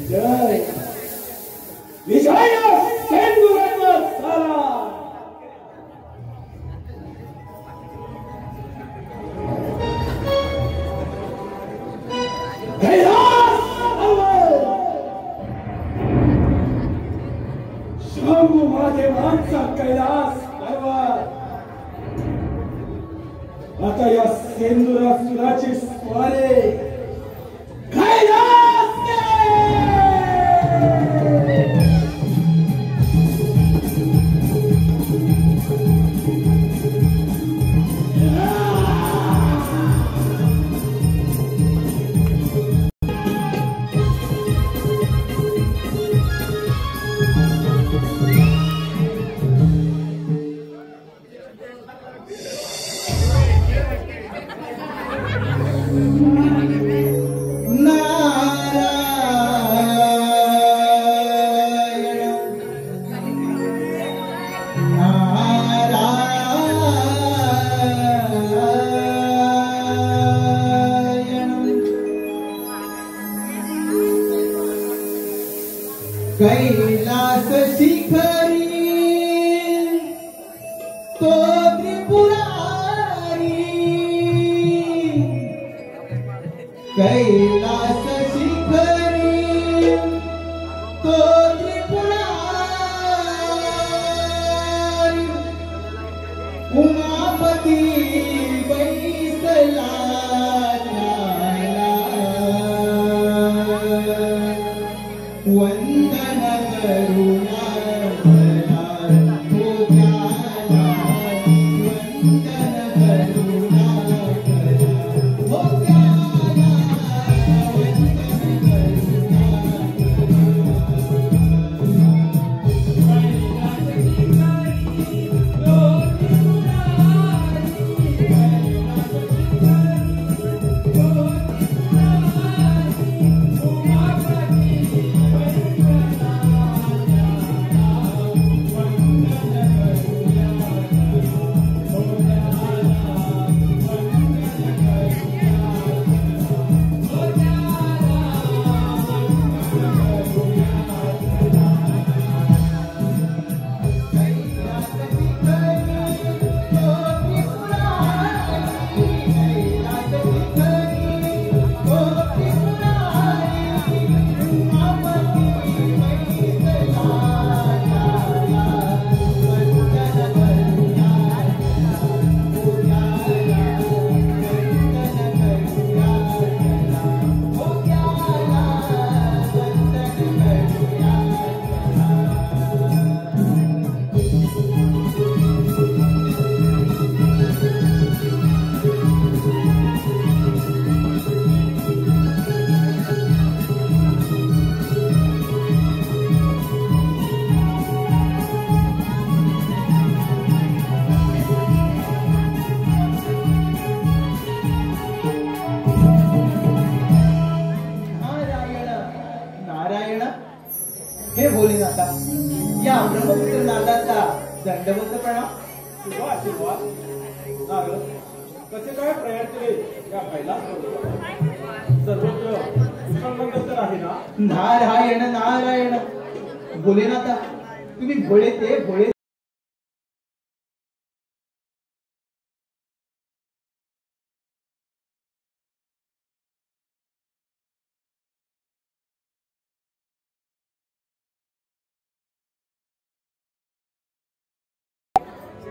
जय विजय सेंदुराचा झाला. शंभू महादेवांचा कैलास पर्वत आता या सेंदुरासुराचे स्वारे कैलास. कैलास शिखरी तो त्रिपुरारी. कैलास शिखरी तो त्रिपुरारी. उमापती बैसला वंदन करुणा हे भोलेनाथा, या ब्रह्मपुत्र नादाचा दंडवत प्रणाम. तुझा आशीर्वाद. नारद, कसे काय प्रयाण केले या कैलास पर्वतावर? सर्वत्र कुशलमंगल तर आहे ना? नारायण नारायण. भोलेनाथा, तुम्ही भोळे ते भोळे.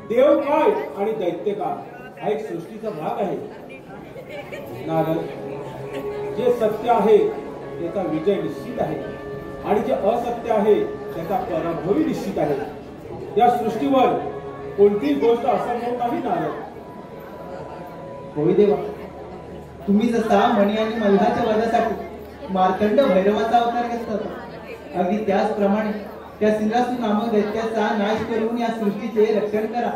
देव काय आणि दैत्य काय हा एक सृष्टीचा भाग आहे. नारद, जे सत्य आहे त्याचा विजय निश्चित आहे आणि जे असत्य आहे त्याचा पराभवही निश्चित आहे. या सृष्टीवर कोणतीही गोष्ट असंभव नाही. नारद, होय देवा, तुम्ही जसा मणी आणि मल्हाच्या वधासाठी मार्तंड भैरवाचा अवतार घेतला होता, अगदी त्याचप्रमाणे त्या सिंहासू नामक दैत्याचा नाश करून या सृष्टीचे रक्षण करा.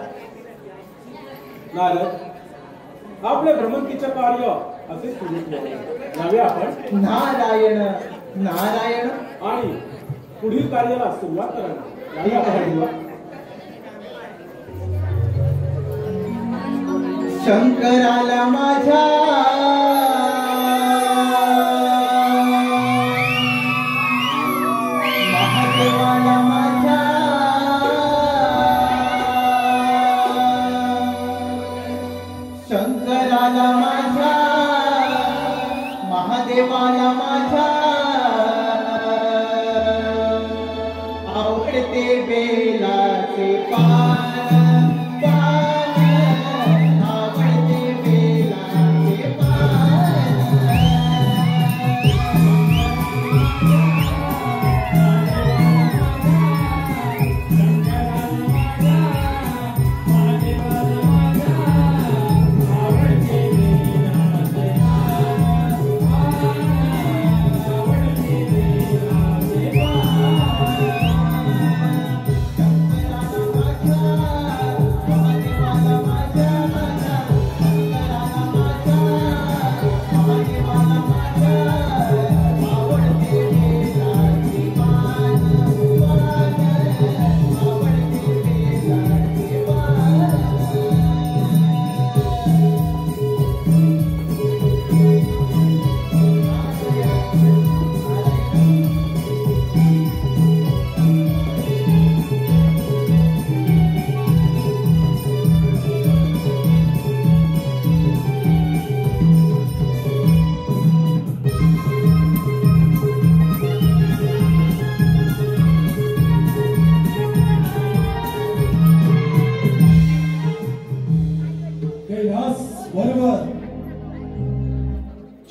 नारद, आपल्या भ्रमंतीचे कार्य असे सुरू ठेवावे आपण. नारायण नारायण. आणि पुढील कार्याला सुरुवात करावी आपण. शंकराला माझ्या महादेवाला माझ्या शंकराला माझ्या महादेवाला माझ्या आवडते बेलाचे पान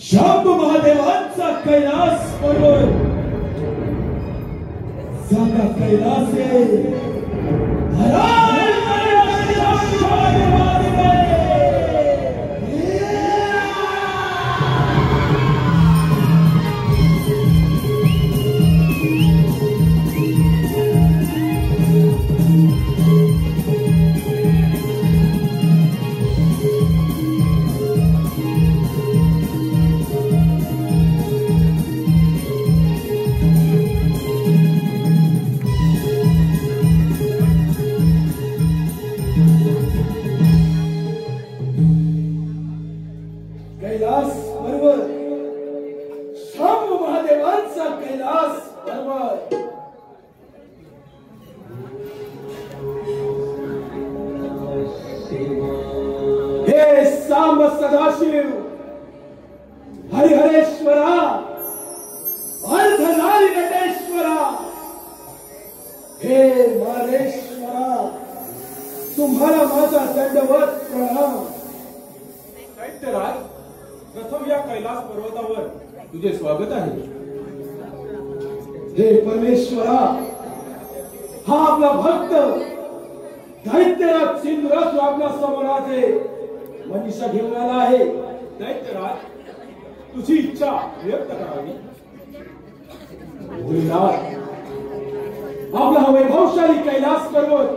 शांब महादेवांचा कैलास पर्वत जागा कैलासे कैलास पर्वत शांब महादेवांचा कैलास पर्वत हे सांब सदाशिव हरिहरेश्वरा अर्धनारी नटेश्वरा हे मारेश्वरा तुम्हाला माझा दंडवत प्रणाम. दैत्यराज, प्रथम या कैलास पर्वतावर तुझे स्वागत आहे. हे परमेश्वरा, हा आपला भक्त दैत्यराज सिंधुराज आपल्या समोर आहे. मनीषा घेऊन आला आहे. दैत्यराज, तुझी इच्छा व्यक्त करावी. भोलेनाथ, आपला हा वैभवशाली कैलास पर्वत,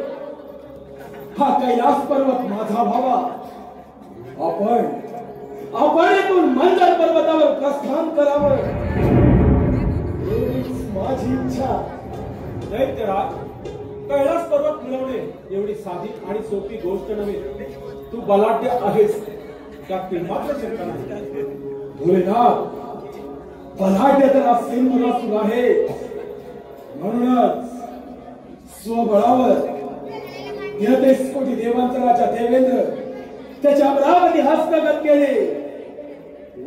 हा कैलास पर्वत माझा भावा. आपण इथून मंदर पर्वतावर प्रस्थान करावं एवढीच माझी इच्छा. दैत्यराज, कैलास पर्वत मिळवणे एवढी साधी आणि सोपी गोष्ट नव्हे. तू बलाढ्य आहेस त्यात मात्र शंका नाही. भोलेनाथ, बलाढ्य तर सिंधुरासुर आहे. म्हणूनच स्वबळावर 33 कोटी देवांचा राजा देवेंद्र त्याच्या अमरावती हस्तगत केले.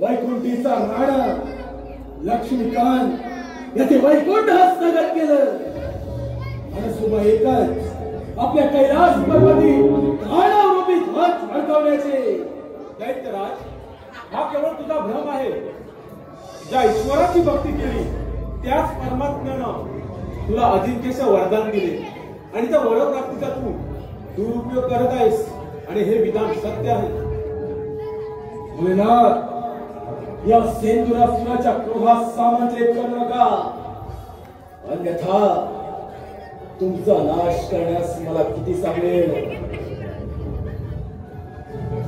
वैकुंठीचा राणा लक्ष्मीकांत याचे वैकुंठ हस्तगत केलं. मनसुबा एकच आपल्या कैलास पर्वती काळारूपी ध्वज फडकवण्याचे. दैत्यराज, हा केवळ तुझा भ्रम आहे. ज्या ईश्वराची भक्ती केली त्याच परमात्म्यानं तुला अजिंक्यचे वरदान दिले आणि त्या वरप्राप्तीचा तू दुरुपयोग करत आहेस आणि हे विधान सत्य आहे. भोलेनाथ, या सेंदुरासुराच्या क्रोधात सामंजस्य करू नका, अन्यथा तुमचा नाश करण्यास मला किती सांगेल.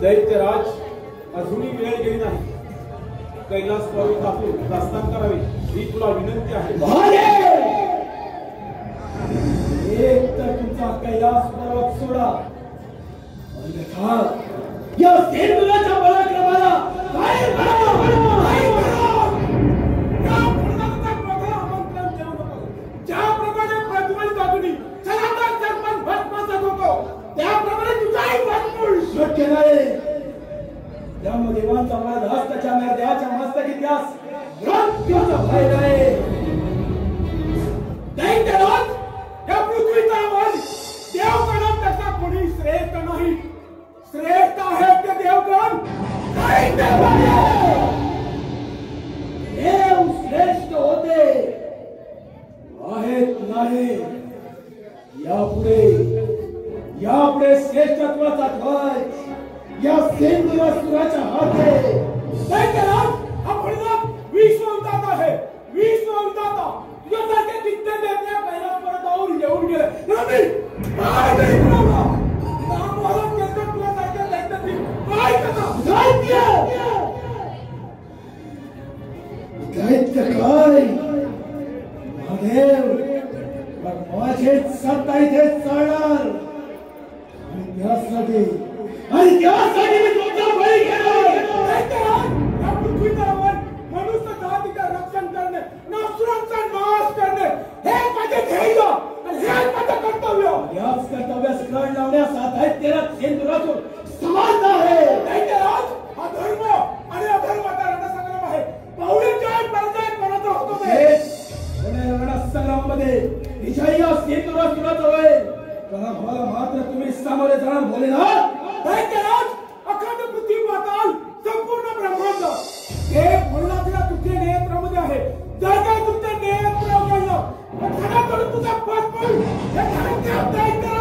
दैत्यराज, अजूनही वेळ गेली नाही. कैलास पर्वतातून प्रस्थान करावे ही तुला विनंती आहे. एक तर तुमचा कैलास पर्वत सोडा, अन्यथा या सेंदुराच्या पराक्रमाला काय करा. ज्याप्रमाणे प्रज्वलित अग्नी सनातन सरपंच भस्मासात होतो त्याप्रमाणे तुझाही भस्म शक्य नाही. त्यामुळे देवांचा वरद हस्ताच्या देवाच्या मस्तकी त्यास मृत्यूचा भय नाही. दैत्यराज, या पृथ्वीचा वन देवगण तसा कोणी श्रेष्ठ नाही. श्रेष्ठ आहे ते देवगण. देव श्रेष्ठ होते आहेत नाही. यापुढे श्रेष्ठत्वाचा ध्वज या सेंदुरासुराच्या हात आहे. दैत्यराज, हा भोलेनाथ विश्वविधाता आहे. विश्वविधाता तुझ्यासारखे कित्येक देवता कैलास पर्वतावर येऊन गेले. दैत्य काय महादेव, माझेच सत्ता इथे चालणार आणि त्यासाठी मी तुमचा बळी घेणार. या पृथ्वीवर मनुष्य जातीचं रक्षण करणे, नसुरांचा नाश करणे हे माझे ध्येय आणि हे माझं कर्तव्य. याच कर्तव्यास कळ लावण्यास दैत्याला सेंदुरासुर समर्थ आहे. दैत्यराज, हा धर्म आणि अधर्माचा रणसंग्राम आहे. पाहुण्यांच्या पराजय कोणाचा होतो ते रणसंग्रामामध्ये विजय या सेंदुरासुराचा होईल. मला मात्र तुम्ही सामोरे जाणार भोलेनाथ. दैत्यराज, अखंड पृथ्वी पाताल संपूर्ण ब्रह्मांड हे भोलेनाथला तुझे नेत्रामध्ये आहे. जर काय तुमचे नेत्र उघडलं तर धनाकडून तुझा पास पडू. हे धनाच्या दैत्यराज.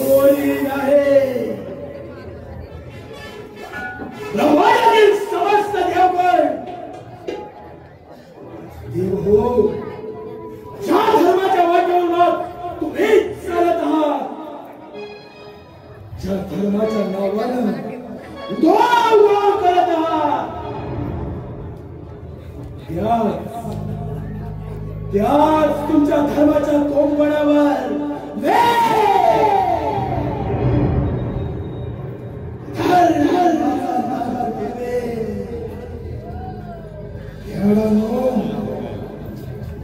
कोणी नाही. ब्रह्मांडातील समस्त देवगण देव हो, ज्या धर्माच्या वाटेवर तुम्हीच चालत आहात, ज्या धर्माच्या नावानं उद्धार करत आहात, त्याच तुमच्या धर्माच्या कोंबड्यावर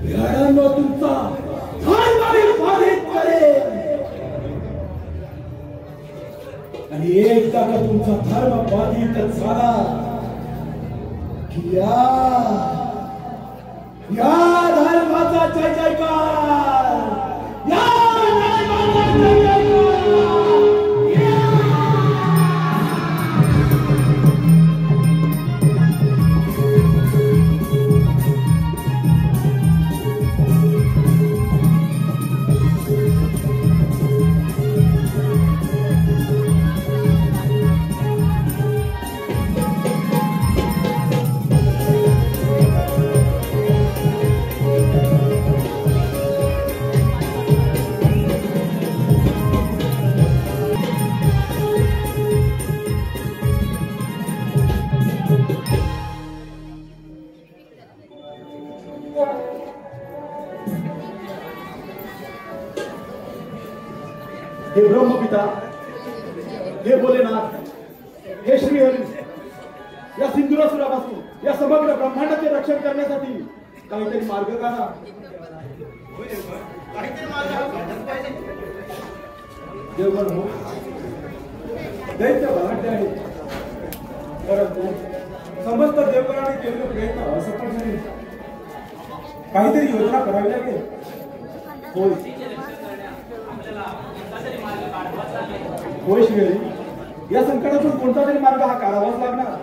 याडांनो तुमचा धर्म बाधित करेल. आणि एकदा का तुमचा धर्म बाधित झाला की या धर्माचा जय जयकार, या धर्माचा जय जयकार. हे ब्रह्मपिता, हे भोलेनाथ, हे श्रीहरी, या सिंधुरासुरापासून या समग्र ब्रह्मांडाचे रक्षण करण्यासाठी काहीतरी मार्ग काढा. काहीतरी मार्ग काढलाच पाहिजे. देवगण हो, दैत्य बलाढ्य आहे, परंतु समस्त देवगणाने केलेले प्रयत्न असफल झाले. काहीतरी योजना करावी लागेल. होय होय श्रीहरी, या संकटातून कोणता तरी मार्ग हा काढावाच लागणार.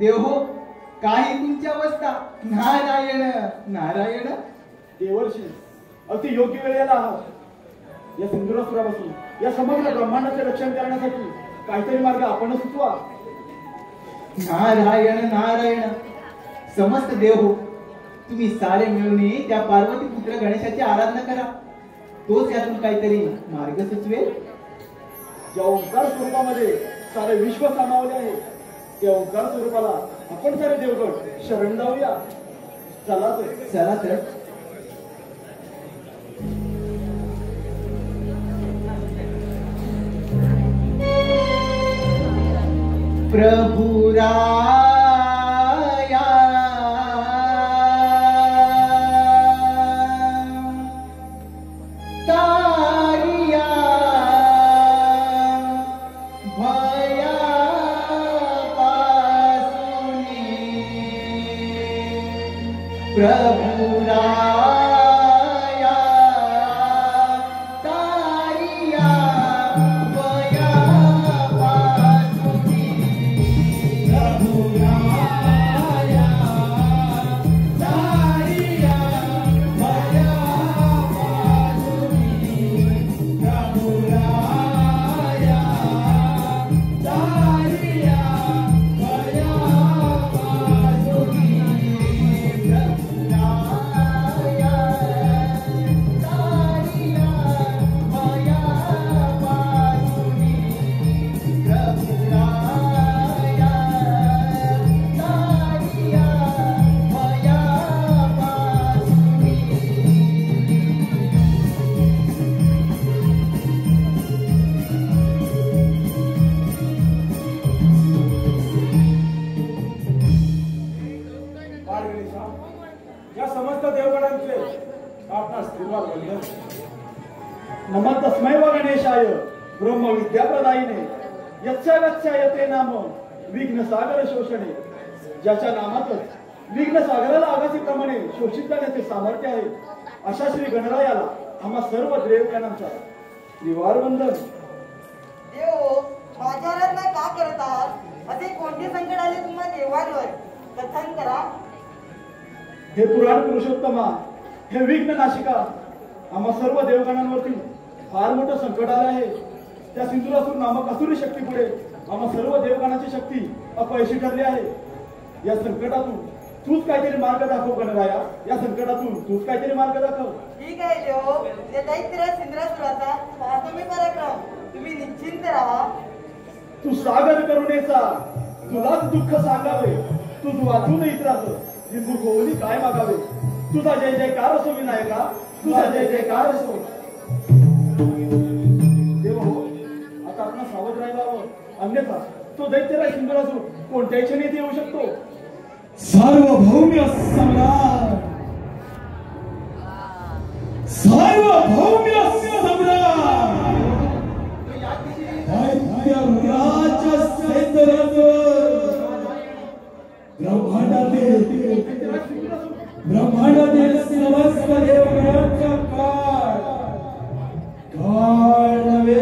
देव हो, काही तुमची अवस्था. नारायण नारायण. देवर्षी, अगदी योग्य वेळेला आहात. या सिंधुरासुरापासून या समग्र ब्रह्मांडाचे रक्षण करण्यासाठी काहीतरी मार्ग आपण सुचवा. नारायण नारायण. समस्त देव हो, तुम्ही सारे मिळून त्या पार्वती पुत्र गणेशाची आराधना करा. तोच यातून काहीतरी मार्ग सुचवेल. ज्या ओंकार स्वरूपामध्ये सारे विश्व सामावले आहे, त्या ओंकार स्वरूपाला आपण सारे देवगण शरण जाऊया. चला तर. चला तर. प्रभुराया तारिया भया पासुनी प्रभुराया नमः तस्मै व गणेशाय ब्रह्म विद्याप्रदायिने यच्चागच्छायते नाम विघ्न सागर शोषणे. ज्याच्या नामातच विघ्न सागराला आगासीप्रमाणे शोषित करण्याचे सामर्थ्य आहे अशा श्री गणरायाला आम्हा सर्व देवगणांचा त्रिवार वंदन. देव बाजारात का करत आहात? असे कोणते संकट आले तुम्हा देवांवर? कथन करा. हे पुराण पुरुषोत्तमा, हे विघ्न नाशिका, आम्हा सर्व देवगणांवरती फार मोठं संकट आलं आहे. त्या सिंधुरासूर नामक असुरी शक्ती पुढे आम्हा सर्व देवगणाची शक्ती अपयशी ठरली आहे. या संकटातून तूच काहीतरी मार्ग दाखव गणराया. या संकटातून तूच काहीतरी मार्ग दाखव. ठीक आहे देव. ते दैत्यराज सिंधुरासुराचा पाहतो पराक्रम. तुम्ही निश्चिंत राहा. तू सागर करुणेचा, तुलाच दुःख सांगावे. तू वाचून इतराच विमुख होऊन काय मागावे. तुझा जय जयकार असो विनायका, तुझा जय जयकार असो. देव हो, आता आपण सावध राहायला हवं. अन्यथा तो दैत्यराज सिंधुरासूर कोणत्याही क्षणी येथे येऊ शकतो. सार्वभौम्य सम्राट, सार्वभौम्य सम्राट, ब्रह्मांडातील समस्त देवगणांचा काळ नव्हे,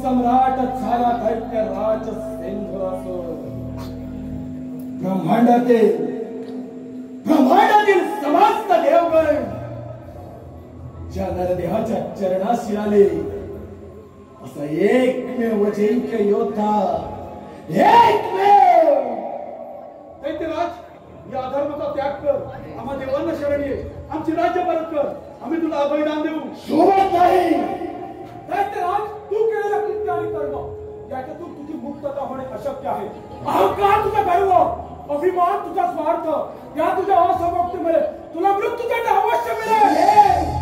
सम्राट झाला दैत्यराज सिंधुरासूर. ब्रह्मांडातील समस्त देवगण ज्या नरदेहाच्या चरणाशी आले असा एकमेव अजिंक्य योद्धा, एकमेव दैत्यराज, या अधर्माचा त्याग कर. आम्हा देवांना शरण ये. आमचे राज्य परत कर. आम्ही तुला बलिदान देऊ. शोभत नाही. दैत्यराज, तू केलेला कृत्य आणि कर्म याच्यातून तुझी मुक्तता होणे अशक्य आहे. अहंकार तुझा गर्व, अभिमान तुझा स्वार्थ, या तुझ्या असमाप्तीमुळे तुला मृत्यूदंड अवश्य मिळेल.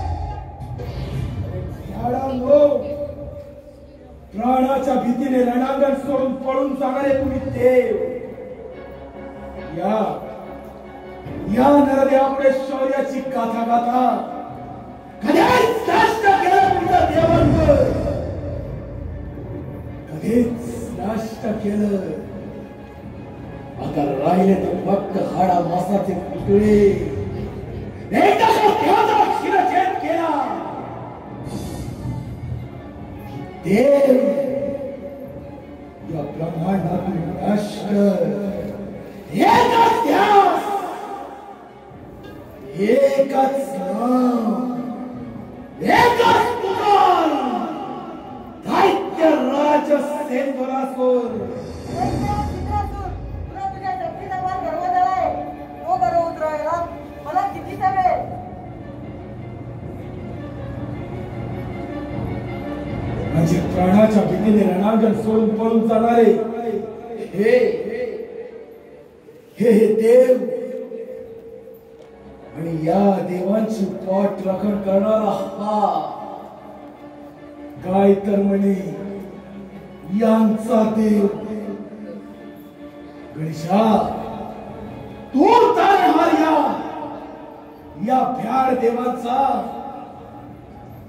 प्राणाच्या भीतीने रणांगण सोडून पळून जाणारे तुम्ही देव, या नरदेवापुढे शौर्याची गाथा गाथा कधीच नष्ट केलं तुमचं देवांवर, कधीच नष्ट केलं. आता राहिले तर फक्त हाडा मासाचे तुकडे. एकदा देवाचा शिरछेद केला, देव या ब्रह्मांडातून नष्ट एकच ध्यास, एकच नाम, एकच पुकार, दैत्य राज सेंदुरासूर. तुला तुझ्या शक्तीचा फार गर्व झालाय. तो गर्व उतरवायला मला कितीचा वेळ. म्हणजे प्राणाच्या भीतीने रणांगण सोडून पळून जाणारे हे देव आणि या देवांची पाठ राखण करणारा हा गाय कर्मणी यांचा देव. गणेशा, तू तारणहार या भ्याड देवांचा.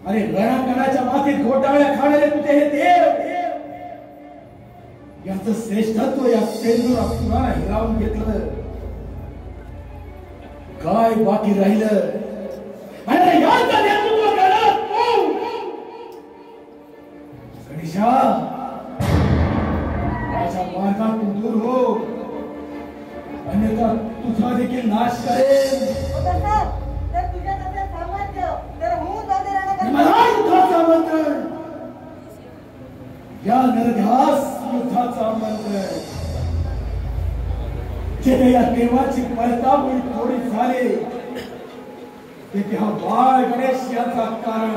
अरे रणांगणाच्या मातीत घोटाळ्या खाणारे तुझे हे देव, याचं श्रेष्ठत्व या सेंदुरासुराला हिरावून घेतलं. काय बाकी राहिलं? अरे यांचं नेतृत्व करणार तू. गणेशा, माझ्या मार्गातून दूर हो, अन्यथा तुझा देखील नाश करेल. तर तुझ्या तसे सामर्थ्य तर होऊन जाते मला युद्धाचा मंत्र, या नरध्यास युद्धाचा मंत्र. जेथे या देवाची पळतामुळी थोडी झाली तेथे हा बाळ गणेश याचा कारण.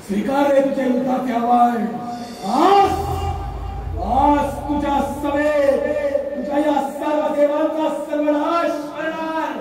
स्वीकारले तुझे युद्धाचे आव्हान. आज तुझ्या समेत तुझ्या या सर्व देवांचा सर्वनाश करणार.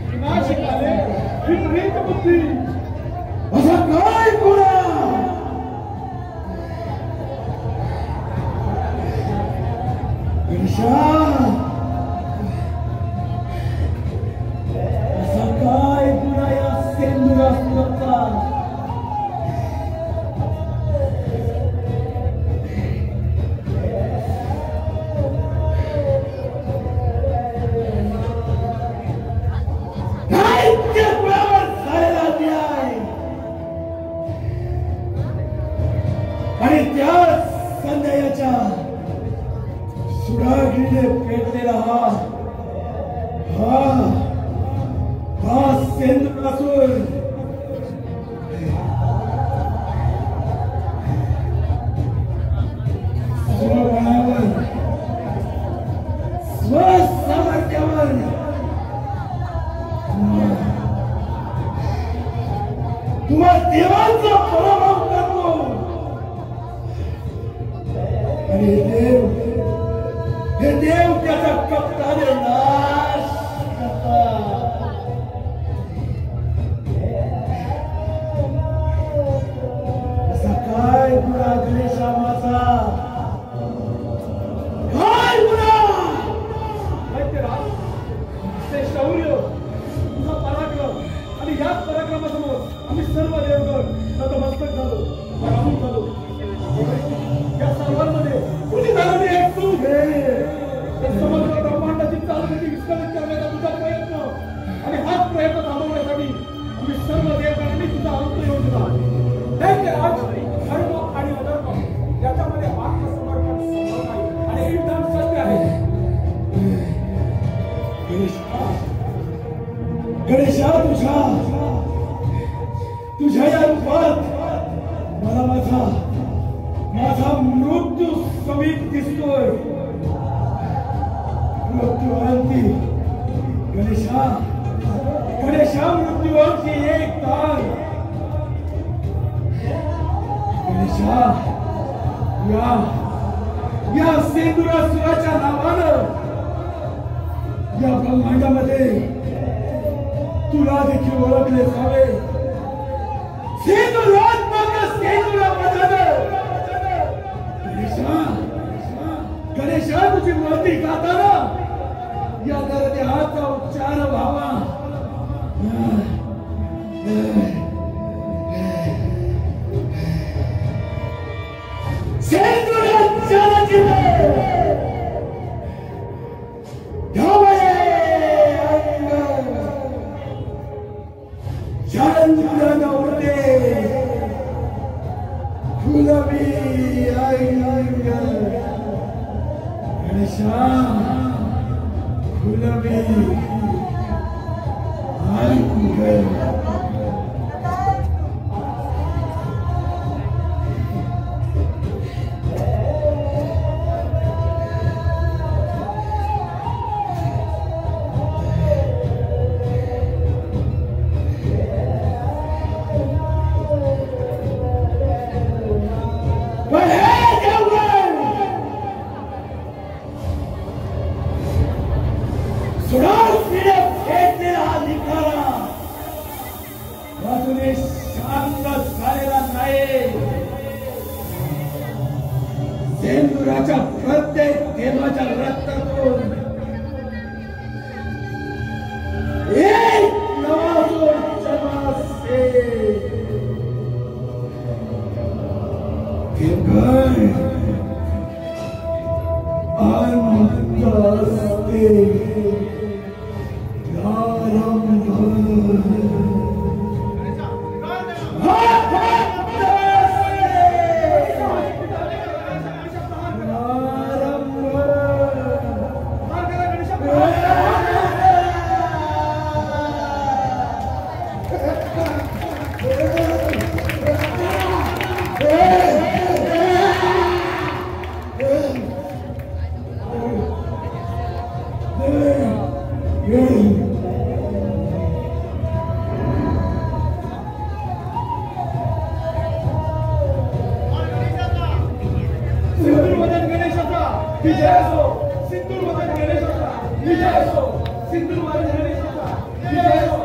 विनाशकाले विपरीत बुद्धी असा काय गुन्हा असा काय गुन्हा या सेंदुरासुराचा आणि त्या संध्याच्या सुडागिरीने पेटलेला हा सेंदूर असून स्वबळावर स्वसामर्थ्यावर तुम्हा देवाचा पराभव करतो आणि हे देव त्याचा कप्ताने नाश करतात. असा काय गुन्हा गणेशा माझा काय गुन्हा ते शौर्य तुझा पराक्रम आणि याच पराक्रमासमोर आम्ही सर्व देवगण नतमस्तक झालो पराभूत झालो. या सर्वांमध्ये कुणी झालं नाही एक तू समग्र ब्रह्मांडाची चालगती विस्कळीत करण्याचा तुझा प्रयत्न आणि हाच प्रयत्न थांबवण्यासाठी आम्ही सर्व देवगणांनी तुझा अंत योजना राज धर्म आणि अधर्म याच्यामध्ये आत्मसमर्पण संभव नाही आणि हे विधान सत्य आहे. गणेशा तुझ्या या रूपात मला माझा मृत्यू समीप दिसतोय. मृत्यूवंती गणेशा मृत्यूवंती एक तार गणेशा या सेंदुरासुराच्या नावानं या ब्रह्मांडामध्ये तुला देखील ओळखले जावे. सेंदुरात्मक सेंदुरामधनं गणेशा तुझी मूर्ती गाताना या नरदेहाचा उच्चार व्हावा. सेंदुराच्या प्रत्येक देवाच्या रक्तातून एक नवा जोड जन्मासे देवगण अंत असते. विजय असो सिंधुदुर्ग गणेशाचा विजय असो सिंधुदुर्ग गणेशाचा विजय असो